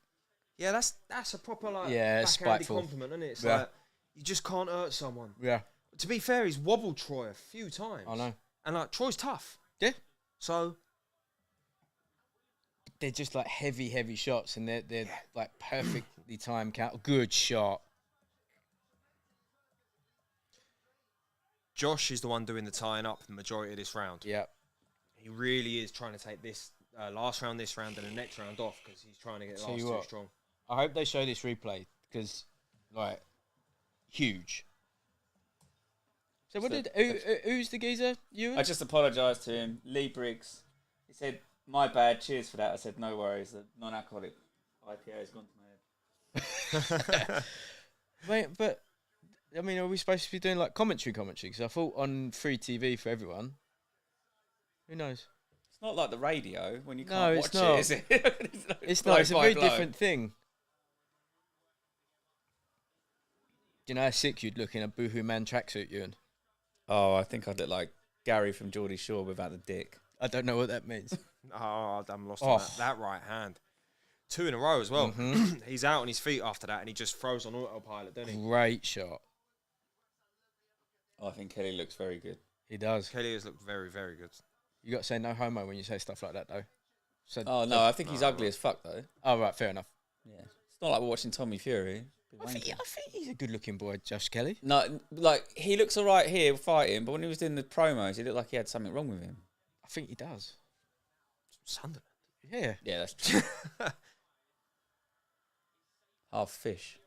Yeah, that's a proper spiteful compliment, isn't it? It's like you just can't hurt someone. Yeah. To be fair, he's wobbled Troy a few times. I know. And like Troy's tough. Yeah. So they're just like heavy shots, and they're like perfectly timed count. Good shot. Josh is the one doing the tying up the majority of this round. Yeah. He really is trying to take this last round, this round, and the next round off because he's trying to get the last two strong. I hope they show this replay because, like, huge. So who's the geezer? You? I just apologised to him. Lee Briggs. He said, "My bad. Cheers for that." I said, "No worries. The non-alcoholic IPA has gone to my head." Wait, but I mean, are we supposed to be doing like commentary? Because I thought on free TV for everyone. Who knows? It's not like the radio when you can't watch it, is it? It's not. It's a very different thing. Do you know how sick you'd look in a Boohoo Man tracksuit, Ewan? Oh, I think I'd look like Gary from Geordie Shore without the dick. I don't know what that means. I'm lost on that right hand. 2 in a row as well. Mm-hmm. He's out on his feet after that, and he just throws on autopilot, doesn't he? Great shot. I think Kelly looks very good. He does. Kelly has looked very, very good. You got to say no homo when you say stuff like that, though. So, I think he's ugly as fuck, though. Oh, right, fair enough. Yeah. It's not like we're watching Tommy Fury. I think he's a good-looking boy, Josh Kelly. No, like, he looks all right here fighting, but when he was doing the promos, he looked like he had something wrong with him. I think he does. Sunderland. Yeah. Yeah, that's true. Half fish.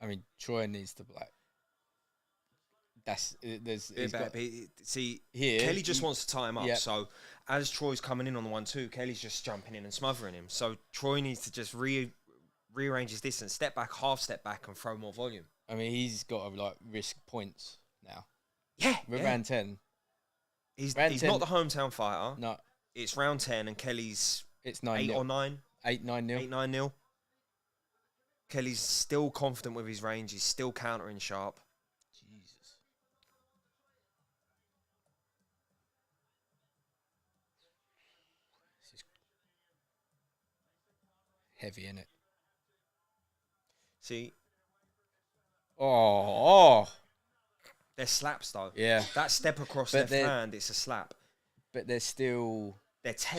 I mean, Troy needs to, like... Kelly just wants to tie him up. So as Troy's coming in on the 1-2, Kelly's just jumping in and smothering him. So Troy needs to just rearrange his distance, half step back, and throw more volume. I mean, he's got to like risk points now. Yeah, we're round 10. He's not the hometown fighter. No, it's round 10, and Kelly's 8 or 9. 8-9-0. 8-9-0. Kelly's still confident with his range. He's still countering sharp. Jesus. This is heavy, isn't it? See? Oh. They're slaps, though. Yeah. That step across left hand, it's a slap. But they're telling.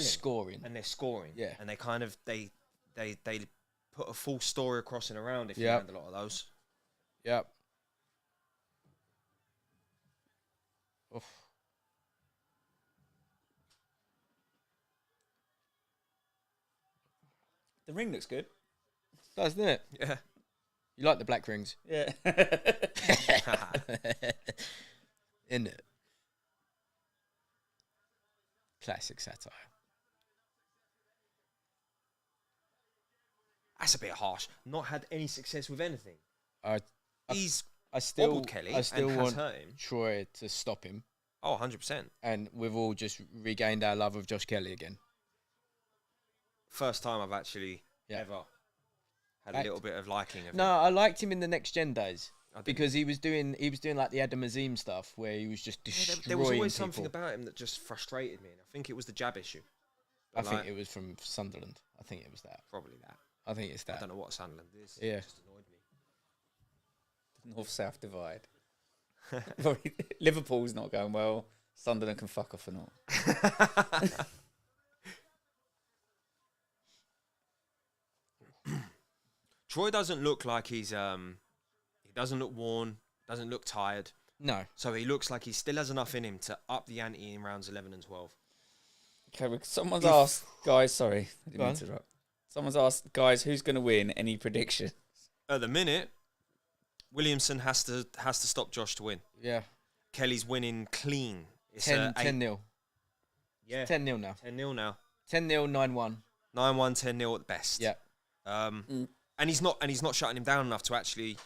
Scoring. And they're scoring. Yeah. And they kind of, they put a full story across and around if you land a lot of those. Yep. Oof. The ring looks good. Doesn't it? Yeah. You like the black rings? Yeah. Isn't it? Classic satire. That's a bit harsh. Not had any success with anything. I still wobbled Kelly want hurt him. Troy to stop him. Oh, 100%. And we've all just regained our love of Josh Kelly again. First time I've actually ever had a little bit of liking of him. No, I liked him in the Next Gen days because he was doing like the Adam Azim stuff where he was just destroying there was always people. something about him that just frustrated me, and I think it was the jab issue. I think it was from Sunderland. I think it was that. Probably that. I think it's that. I don't know what Sunderland is. Yeah. It just annoyed me. The North-South divide. Liverpool's not going well. Sunderland can fuck off or not. Troy doesn't look like he doesn't look worn, doesn't look tired. No. So he looks like he still has enough in him to up the ante in rounds 11 and 12. Okay, someone's asked, guys, sorry, I didn't mean to interrupt. Someone's asked, guys, who's going to win? Any prediction? At the minute, Williamson has to stop Josh to win. Yeah. Kelly's winning clean. It's 10-0. Yeah. 10-0 now. 10-0 now. 10-0, 9-1. 9-1, 10-0 at the best. Yeah. And he's not shutting him down enough to actually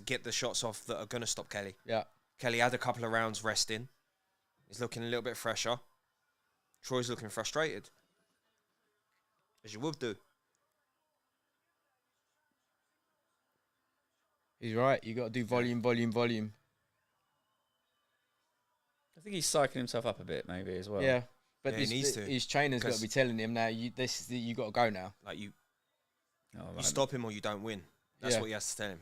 get the shots off that are going to stop Kelly. Yeah. Kelly had a couple of rounds resting. He's looking a little bit fresher. Troy's looking frustrated. As you would do. He's right. You got to do volume. I think he's psyching himself up a bit, maybe, as well. Yeah. But he needs to. His trainer's got to be telling him now, you got to go now. Like you stop him or you don't win. That's what he has to tell him.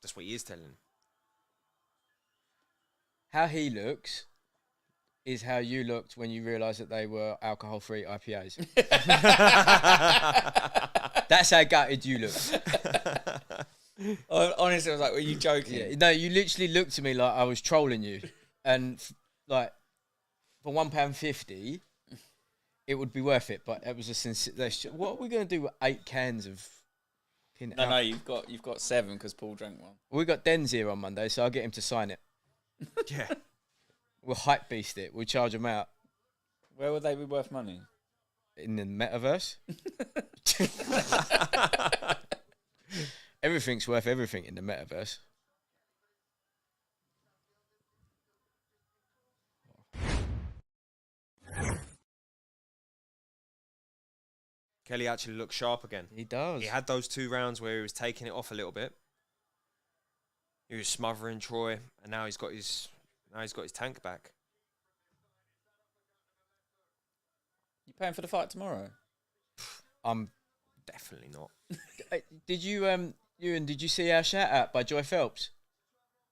That's what he is telling him. How he looks is how you looked when you realised that they were alcohol-free IPAs. That's how gutted you looked. Honestly, I was like, were you joking? Yeah, no, you literally looked at me like I was trolling you. And, like, for £1.50, it would be worth it. But it was a sincere... What are we going to do with 8 cans of... No, you've got 7 because Paul drank one. We got Den's here on Monday, so I'll get him to sign it. Yeah. We'll hype beast it. We'll charge them out. Where would they be worth money? In the metaverse. Everything's worth everything in the metaverse. Kelly actually looks sharp again. He does. He had those 2 rounds where he was taking it off a little bit. He was smothering Troy, and now he's got his tank back. You paying for the fight tomorrow? I'm definitely not. Did you Ewan, did you see our shout out by Joy Phelps?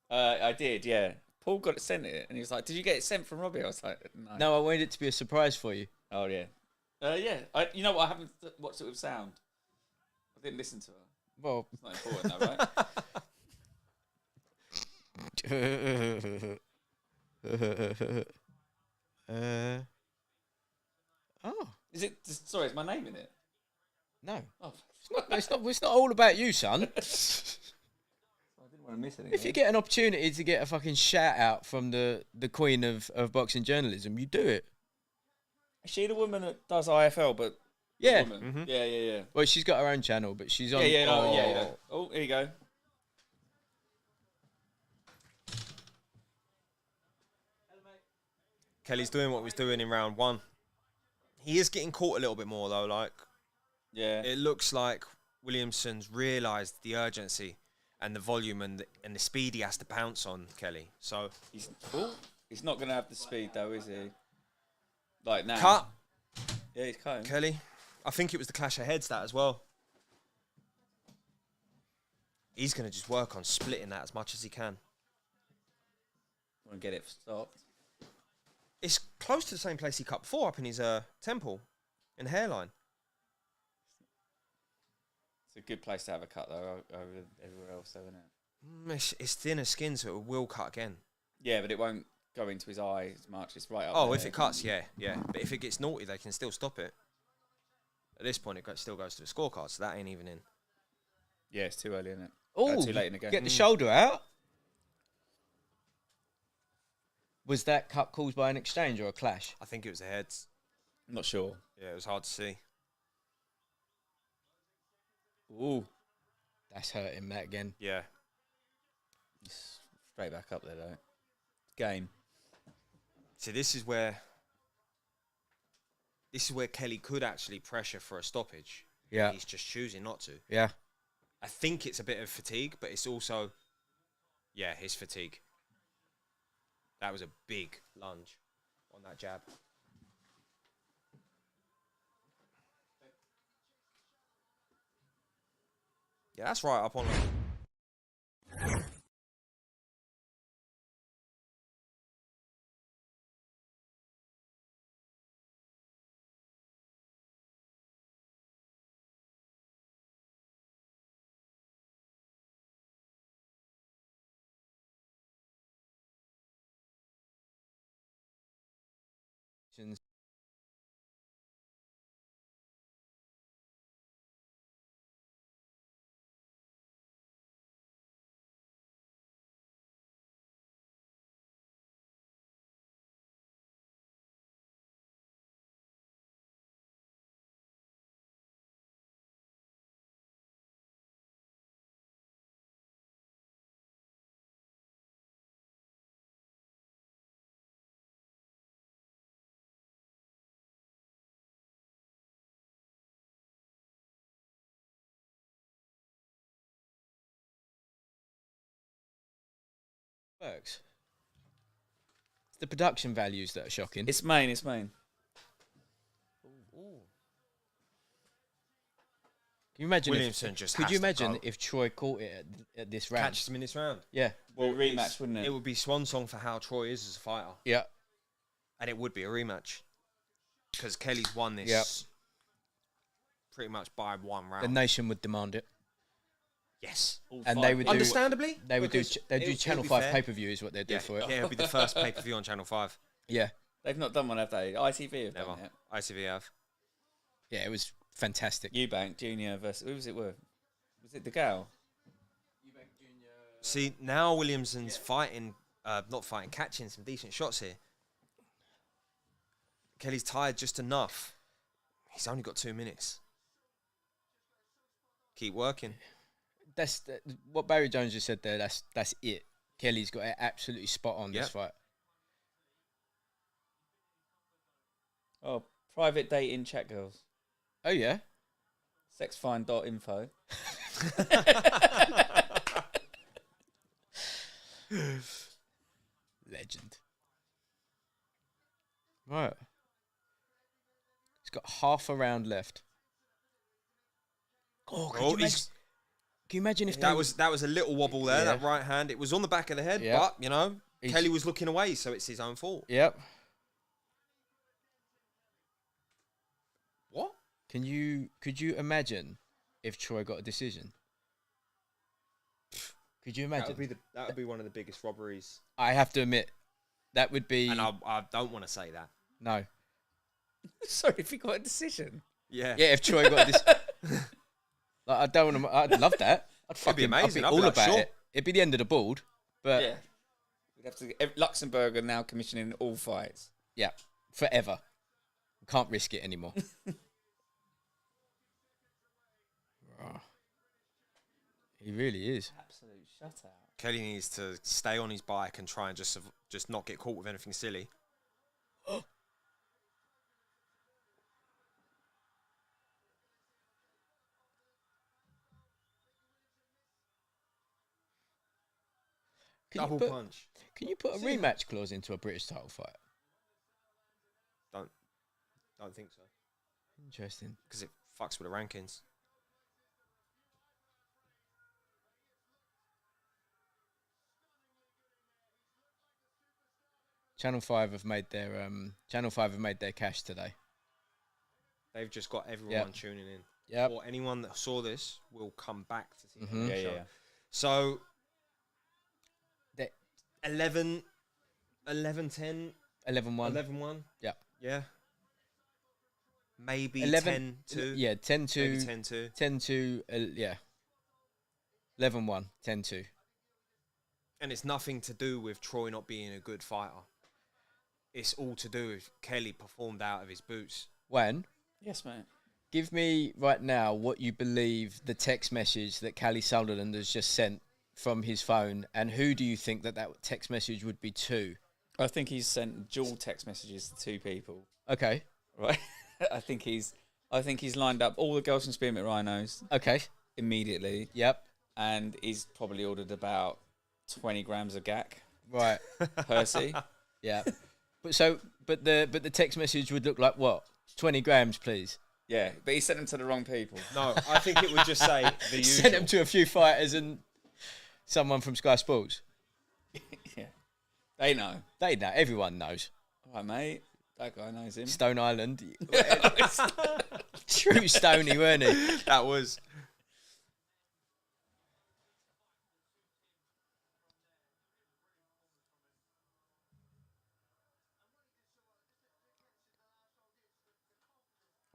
I did, yeah. Paul got it sent it, and he was like, "Did you get it sent from Robbie?" I was like, "No." No, I wanted it to be a surprise for you. Oh yeah, yeah. You know what? I haven't watched it with sound. I didn't listen to her. Well, it's not important, though, right? Oh, is it? Sorry, is my name in it? No. Oh, it's not all about you, son. I didn't want to miss anything. If you get an opportunity to get a fucking shout out from the queen of boxing journalism, you do it. Is she the woman that does IFL? But yeah, yeah. Well, she's got her own channel, but she's on. Yeah. Oh, here you go. Kelly's doing what he was doing in round 1. He is getting caught a little bit more though. Like, yeah, it looks like Williamson's realised the urgency and the volume and the speed he has to pounce on Kelly. So he's not going to have the speed though, is he? Like now. Cut. Yeah, he's cutting. Kelly. I think it was the clash of heads that as well. He's going to just work on splitting that as much as he can. Want to get it stopped. It's close to the same place he cut before, up in his temple and hairline. It's a good place to have a cut, though, over everywhere else, isn't it? It's thinner skin, so it will cut again. Yeah, but it won't go into his eye as much. It's right up Oh, there. if it cuts, yeah. But if it gets naughty, they can still stop it. At this point, it still goes to the scorecard, so that ain't even in. Yeah, it's too early, isn't it? Oh, too late in the game. Get the shoulder out. Was that cut caused by an exchange or a clash? I think it was the heads. I'm not sure. Yeah, it was hard to see. Ooh. That's hurting Matt again. Yeah. It's straight back up there, though. Game. So this is where Kelly could actually pressure for a stoppage. Yeah. He's just choosing not to. Yeah. I think it's a bit of fatigue, but it's also, yeah, his fatigue. That was a big lunge on that jab. Yeah, that's right up on. Works. It's the production values that are shocking. It's main. It's main. Can you imagine? Williamson just. Could has you to imagine go. if Troy caught it at this round? Catches him in this round? Yeah. Well, rematch, wouldn't it? It would be swan song for how Troy is as a fighter. Yeah. And it would be a rematch. Because Kelly's won this pretty much by one round. The nation would demand it. Yes. And they would do, understandably, they would do Channel 5 pay-per-view is what they'd do for it. Yeah, it would be the first pay-per-view on Channel 5. Yeah. They've not done one, have they? ITV have Never. done it. ITV have. Yeah, it was fantastic. Eubank Jr. versus... Who was it with? Was it the gal? See, now Williamson's catching some decent shots here. Kelly's tired just enough. He's only got 2 minutes. Keep working. That's what Barry Jones just said there. That's it. Kelly's got it absolutely spot on this fight. Oh, private dating chat girls. Oh, yeah? Sexfind.info. Legend. Right. He's got half a round left. Oh, can you imagine if that was a little wobble there, that right hand. It was on the back of the head, but, you know, Kelly was looking away, so it's his own fault. Yep. What? Could you imagine if Troy got a decision? Could you imagine? That would be one of the biggest robberies. I have to admit, that would be... And I don't want to say that. No. Sorry, if he got a decision. Yeah. Yeah, if Troy got this... Like, I don't want to... I'd love that. It'd be amazing. I'd be all about it. It'd be the end of the board, but... Yeah. We'd have to... Luxembourg are now commissioning all fights. Yeah, forever. Can't risk it anymore. He really is. Absolute shutout. Kelly needs to stay on his bike and try and just not get caught with anything silly. Double punch. Can you put a rematch clause into a British title fight? Don't think so. Interesting. Because it fucks with the rankings. Channel 5 have made their cash today. They've just got everyone tuning in. Yeah. Or anyone that saw this will come back to see Mm-hmm. the show. So 11, 10, 11-1. 11-1. Yeah. Yeah. Maybe 10-2. 10-2. Yeah, 10-2. Maybe 10-2. 10-2. Yeah. 11-1. 10-2. And it's nothing to do with Troy not being a good fighter. It's all to do with Kelly performed out of his boots. When? Yes, mate. Give me right now what you believe the text message that Callie Sutherland has just sent from his phone, and who do you think that text message would be to? I think he's sent dual text messages to 2 people. Okay. Right. I think he's lined up all the girls from Spearmint Rhinos. Okay. Immediately. Yep. And he's probably ordered about 20 grams of gack. Right. Percy. Yeah. But the text message would look like what? 20 grams, please. Yeah, but he sent them to the wrong people. No, I think it would just say the usual. Sent them to a few fighters and someone from Sky Sports. Yeah. They know. They know. Everyone knows. All right, mate. That guy knows him. Stone Island. True Stoney, weren't he? That was.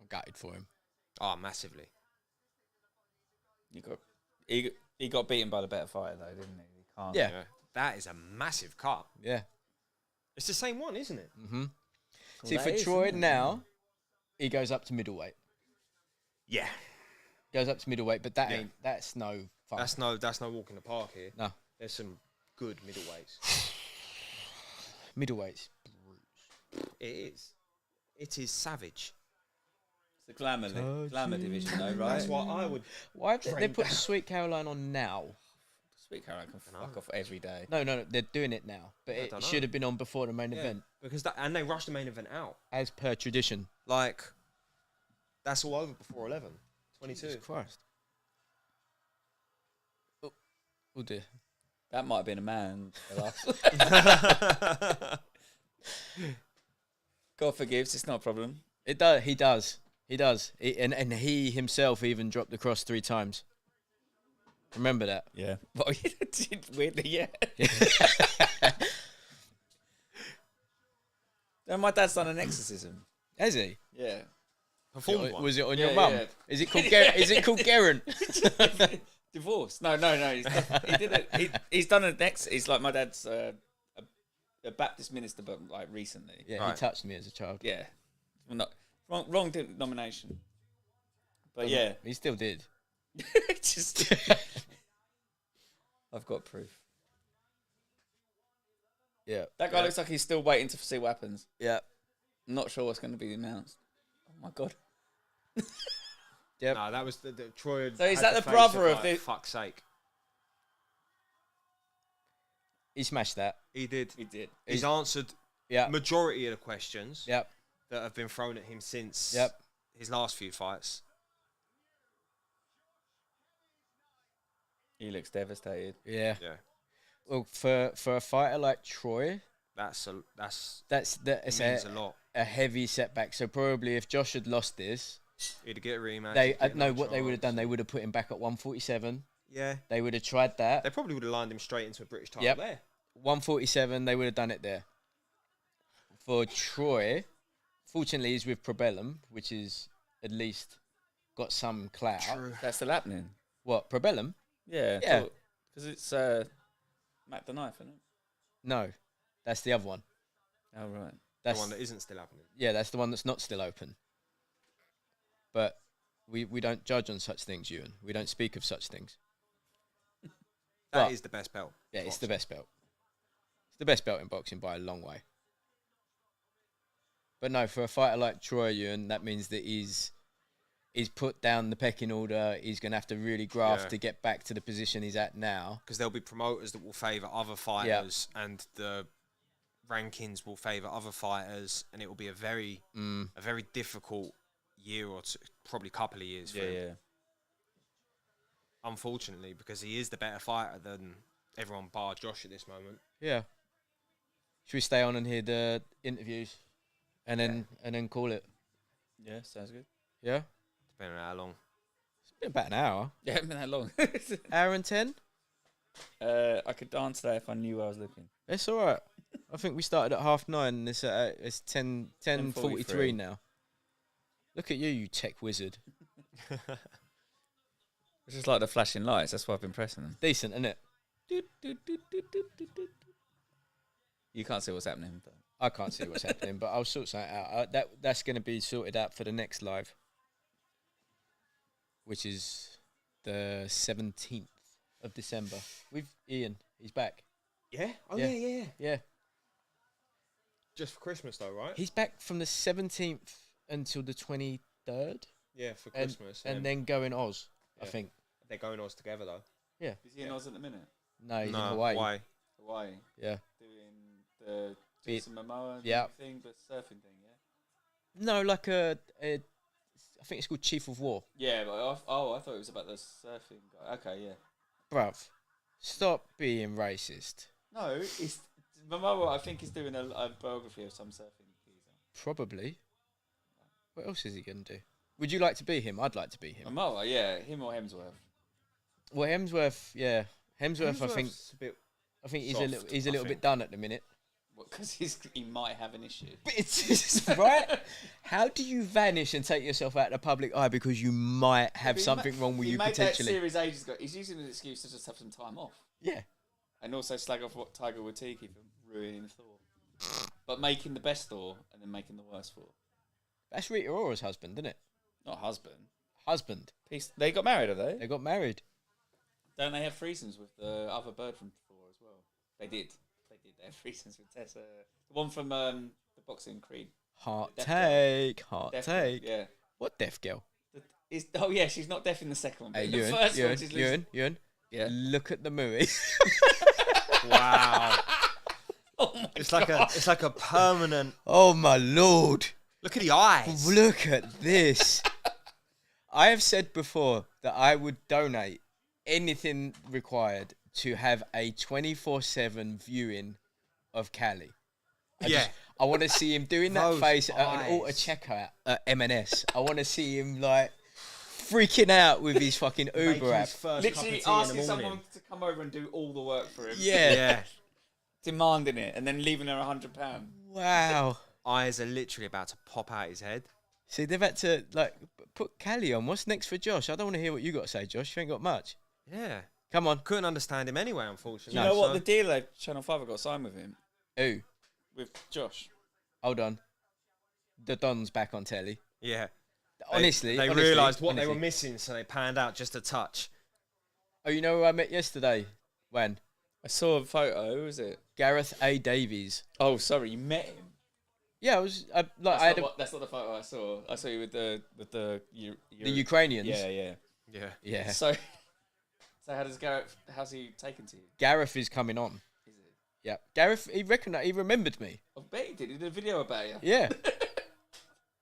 I'm gutted for him. Oh, massively. He got beaten by the better fighter, though, didn't he? He can't. Yeah. That is a massive cut. Yeah. It's the same one, isn't it? Mm-hmm. Well, See, for Troy now, he goes up to middleweight. Yeah. Goes up to middleweight, but that's no fun. That's no walk in the park here. No. There's some good middleweights. Middleweight's It is. It is savage. It's the glamour division, though, right? That's what I would. Why have they put Sweet Caroline on now? Sweet Caroline can fuck off every day. No, they're doing it now. But it should have been on before the main event. Because and they rushed the main event out. As per tradition. Like, that's all over before 11. 22. Jesus Christ. Oh dear. That might have been a man. God forgives, it's not a problem. It does. He does. He does. And he himself even dropped the cross 3 times. Remember that? Yeah. Well, weirdly, yeah. No, my dad's done an exorcism. Has he? Yeah. Performed one. Was it on Yeah, your mum? yeah. Is it called Is it called Geraint? Divorce? No. He did it. He's done an ex. He's like my dad's a Baptist minister, but like recently. Yeah, he touched me as a child. Yeah. Well, not wrong denomination. But yeah, he still did. Just I've got proof. Yeah. That guy looks like he's still waiting to see what happens. Yeah. I'm not sure what's going to be announced. Oh my god. Yeah. No, that was the Troy. So is that the brother of the? Fuck's sake. He smashed that. He did. He did. He's answered majority of the questions that have been thrown at him since his last few fights. He looks devastated. Yeah. Yeah. Well, for a fighter like Troy, that's means a lot. A heavy setback. So probably if Josh had lost this, he'd get a rematch. They would have done. They would have put him back at 147. Yeah. They would have tried that. They probably would have lined him straight into a British title there. 147. They would have done it there. For Troy, fortunately, he's with Probellum, which is at least got some clout. True. That's still happening. What, Probellum? Yeah. Because it's Matt the Knife, isn't it? No, that's the other one. Oh, right. That's the one that isn't still happening. Yeah, that's the one that's not still open. But we don't judge on such things, Ewan. We don't speak of such things. That is the best belt. Yeah, it's the best belt. It's the best belt in boxing by a long way. But no, for a fighter like Troy, Ewan, that means that he's put down the pecking order. He's going to have to really graft to get back to the position he's at now. Because there'll be promoters that will favour other fighters and the rankings will favour other fighters, and it will be a very difficult year or two, probably couple of years for him. Yeah. Unfortunately, because he is the better fighter than everyone bar Josh at this moment. Yeah. Should we stay on and hear the interviews and then call it? Yeah, sounds good. Yeah? Depending on how long. It's been about an hour. Yeah, it hasn't been that long. Hour and 10? I could dance there if I knew where I was looking. It's all right. I think we started at 9:30 and it's 10:43 now. Look at you tech wizard. It's just like the flashing lights. That's why I've been pressing them. Decent, isn't it? You can't see what's happening. But I can't see what's happening, but I'll sort something out. That's going to be sorted out for the next live, which is the 17th of December. With Ian. He's back. Yeah? Oh, Yeah. yeah. Yeah. just for Christmas though, right? He's back from the 17th until the 23rd. Yeah, for Christmas. And then going Oz, I think. They're going Oz together though. Yeah. Is he in Oz at the minute? No, he's in Hawaii. Hawaii. Yeah. Doing the Jason Momoa thing, the surfing thing, yeah? No, like I think it's called Chief of War. Yeah, but I thought it was about the surfing guy. Okay, yeah. Bruv, stop being racist. No, it's Momoa. I think he's doing a biography of some surfing geezer. Probably. What else is he going to do? Would you like to be him? I'd like to be him. Momoa, yeah, him or Hemsworth. Well, Hemsworth, yeah. Hemsworth, I think he's a little bit done at the minute. Because he might have an issue. But it's just, right? How do you vanish and take yourself out of the public eye because you might have something wrong with you potentially? He made that series ages ago. He's using an excuse to just have some time off. Yeah. And also slag off what Tiger Waititi for ruining Thor. But making the best Thor and then making the worst Thor. That's Rita Ora's husband, isn't it? Not husband. Husband. They got married, have they? They got married. Don't they have threesomes with the other bird from Thor as well? They did. They have threesomes with Tessa. The one from the boxing Creed. Heart take. Yeah. What deaf girl? Oh yeah, she's not deaf in the second one. Hey, the first one, she's Ewan. Yeah. Look at the movie. Wow. Oh my it's God. like a permanent. Oh my lord. Look at the eyes. Look at this. I have said before that I would donate anything required to have a 24/7 viewing of Cali. I want to see him doing that face at an auto checkout at M&S. I want to see him like freaking out with his fucking Uber app. Literally asking someone to come over and do all the work for him. Yeah. Demanding it and then leaving her £100. Wow. Eyes are literally about to pop out his head. See, they've had to like put Cali on. What's next for Josh? I don't want to hear what you got to say, Josh. You ain't got much. Yeah. Come on. Couldn't understand him anyway, unfortunately. You know what? The deal Channel 5 have got signed with him. Who? With Josh. Hold on. The Don's back on telly. Yeah. Honestly. They realised what they were missing, so they panned out just a touch. Oh, you know who I met yesterday? When? I saw a photo. Who was it? Gareth A. Davies. Oh, sorry. You met him? Yeah, I was... That's not the photo I saw. I saw you with the the Ukrainians? Yeah. So how's he taken to you? Gareth is coming on. Is it? Yeah. Gareth, he remembered me. I bet he did. He did a video about you. Yeah.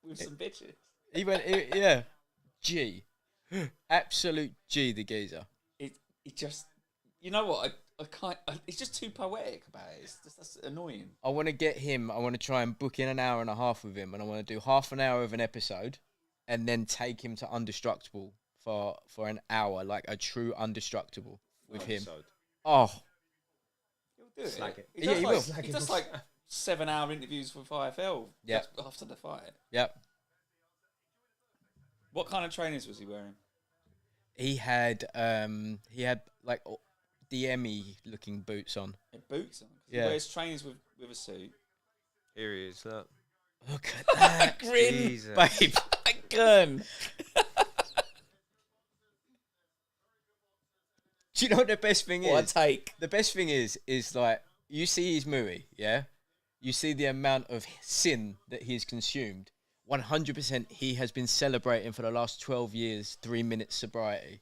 With some bitches. He went, yeah. G. Absolute G, the geezer. It just... You know what? I can't... It's just too poetic about it. That's annoying. I want to get him... I want to try and book in an hour and a half with him, and I want to do half an hour of an episode and then take him to Undestructible for an hour, like a true Undestructible with him. Oh. He'll do it. Slag it. He will. He does like 7-hour interviews with IFL after the fight. Yep. What kind of trainers was he wearing? He had like DME looking boots on. Boots on? Yeah. He wears trainers with a suit. Here he is, look. Look at that. Grin, Jesus. babe. Gun. Do you know what the best thing is? What a take. The best thing is like, you see his movie, yeah? You see the amount of sin that he's consumed. 100% he has been celebrating for the last 12 years, 3 minutes sobriety.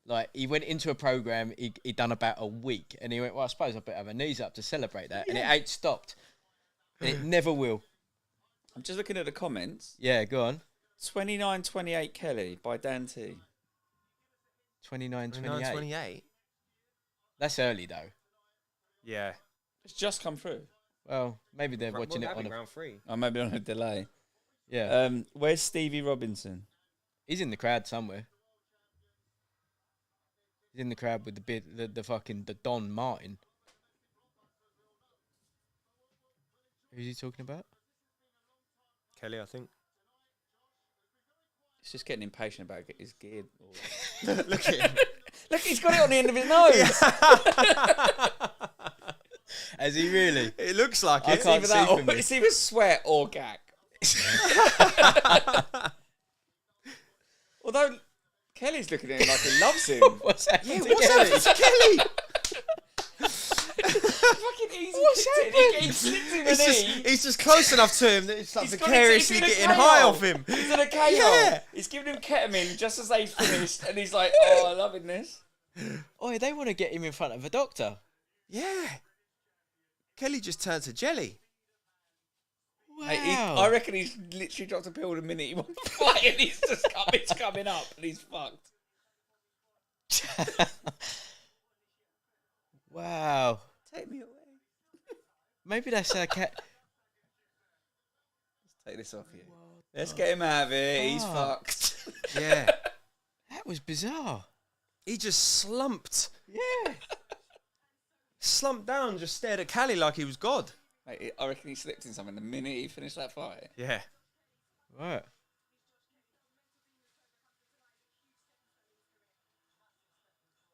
Like, he went into a program, he done about a week, and he went, well, I suppose I better have my knees up to celebrate that. Yeah. And it ain't stopped. And it never will. I'm just looking at the comments. Yeah, go on. 2928 Kelly by Dan T. 29-28. That's early, though. Yeah. It's just come through. Well, maybe they're watching it on round 3. Oh, maybe on a delay. Yeah. Where's Stevie Robinson? He's in the crowd somewhere. He's in the crowd with the Don Martin. Who's he talking about? Kelly, I think. He's just getting impatient about his gear. Look at him. Look, he's got it on the end of his nose. Has he really? It looks like I it. can't see from this. It's either sweat or gag. Although Kelly's looking at him like he loves him. What's happened to what's Kelly? happened to Kelly? Fucking easy. What's happened? He's just close enough to him that it's like vicariously getting high off him. He's in a KO. Yeah. He's giving him ketamine just as they finished, and he's like, "Oh, I'm loving this." Oh, they want to get him in front of a doctor. Yeah. Kelly just turned to jelly. Wow. Hey, I reckon he's literally dropped a pill the minute he won the fight, and he's just coming up, and he's fucked. Wow. Take me away. Maybe that's a cat. Let's take this off you. Let's get him out of here. He's fucked. Yeah. That was bizarre. He just slumped. Yeah. Slumped down, just stared at Callie like he was God. Mate, I reckon he slipped in something the minute he finished that fight. Yeah. Right.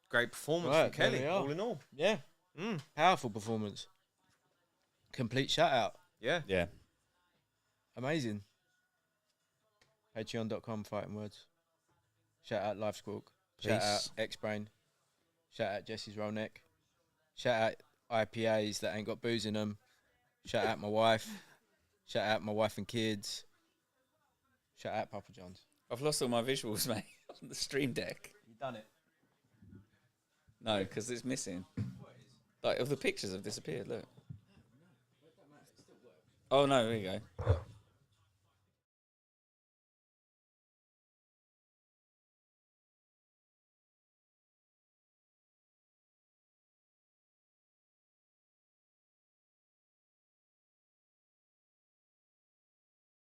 Great performance from Kelly, all in all. Yeah. Powerful performance. Complete shutout. Yeah. Yeah. Amazing. Patreon.com fighting words. Shout out Live Squawk. Shout out X-Brain. Shout out Jesse's Roll Neck. Shout out IPAs that ain't got booze in them. Shout out my wife. Shout out my wife and kids. Shout out Papa John's. I've lost all my visuals, mate, on the stream deck. You done it? No, because it's missing. Like, all the pictures have disappeared, look. Oh, no, here you go.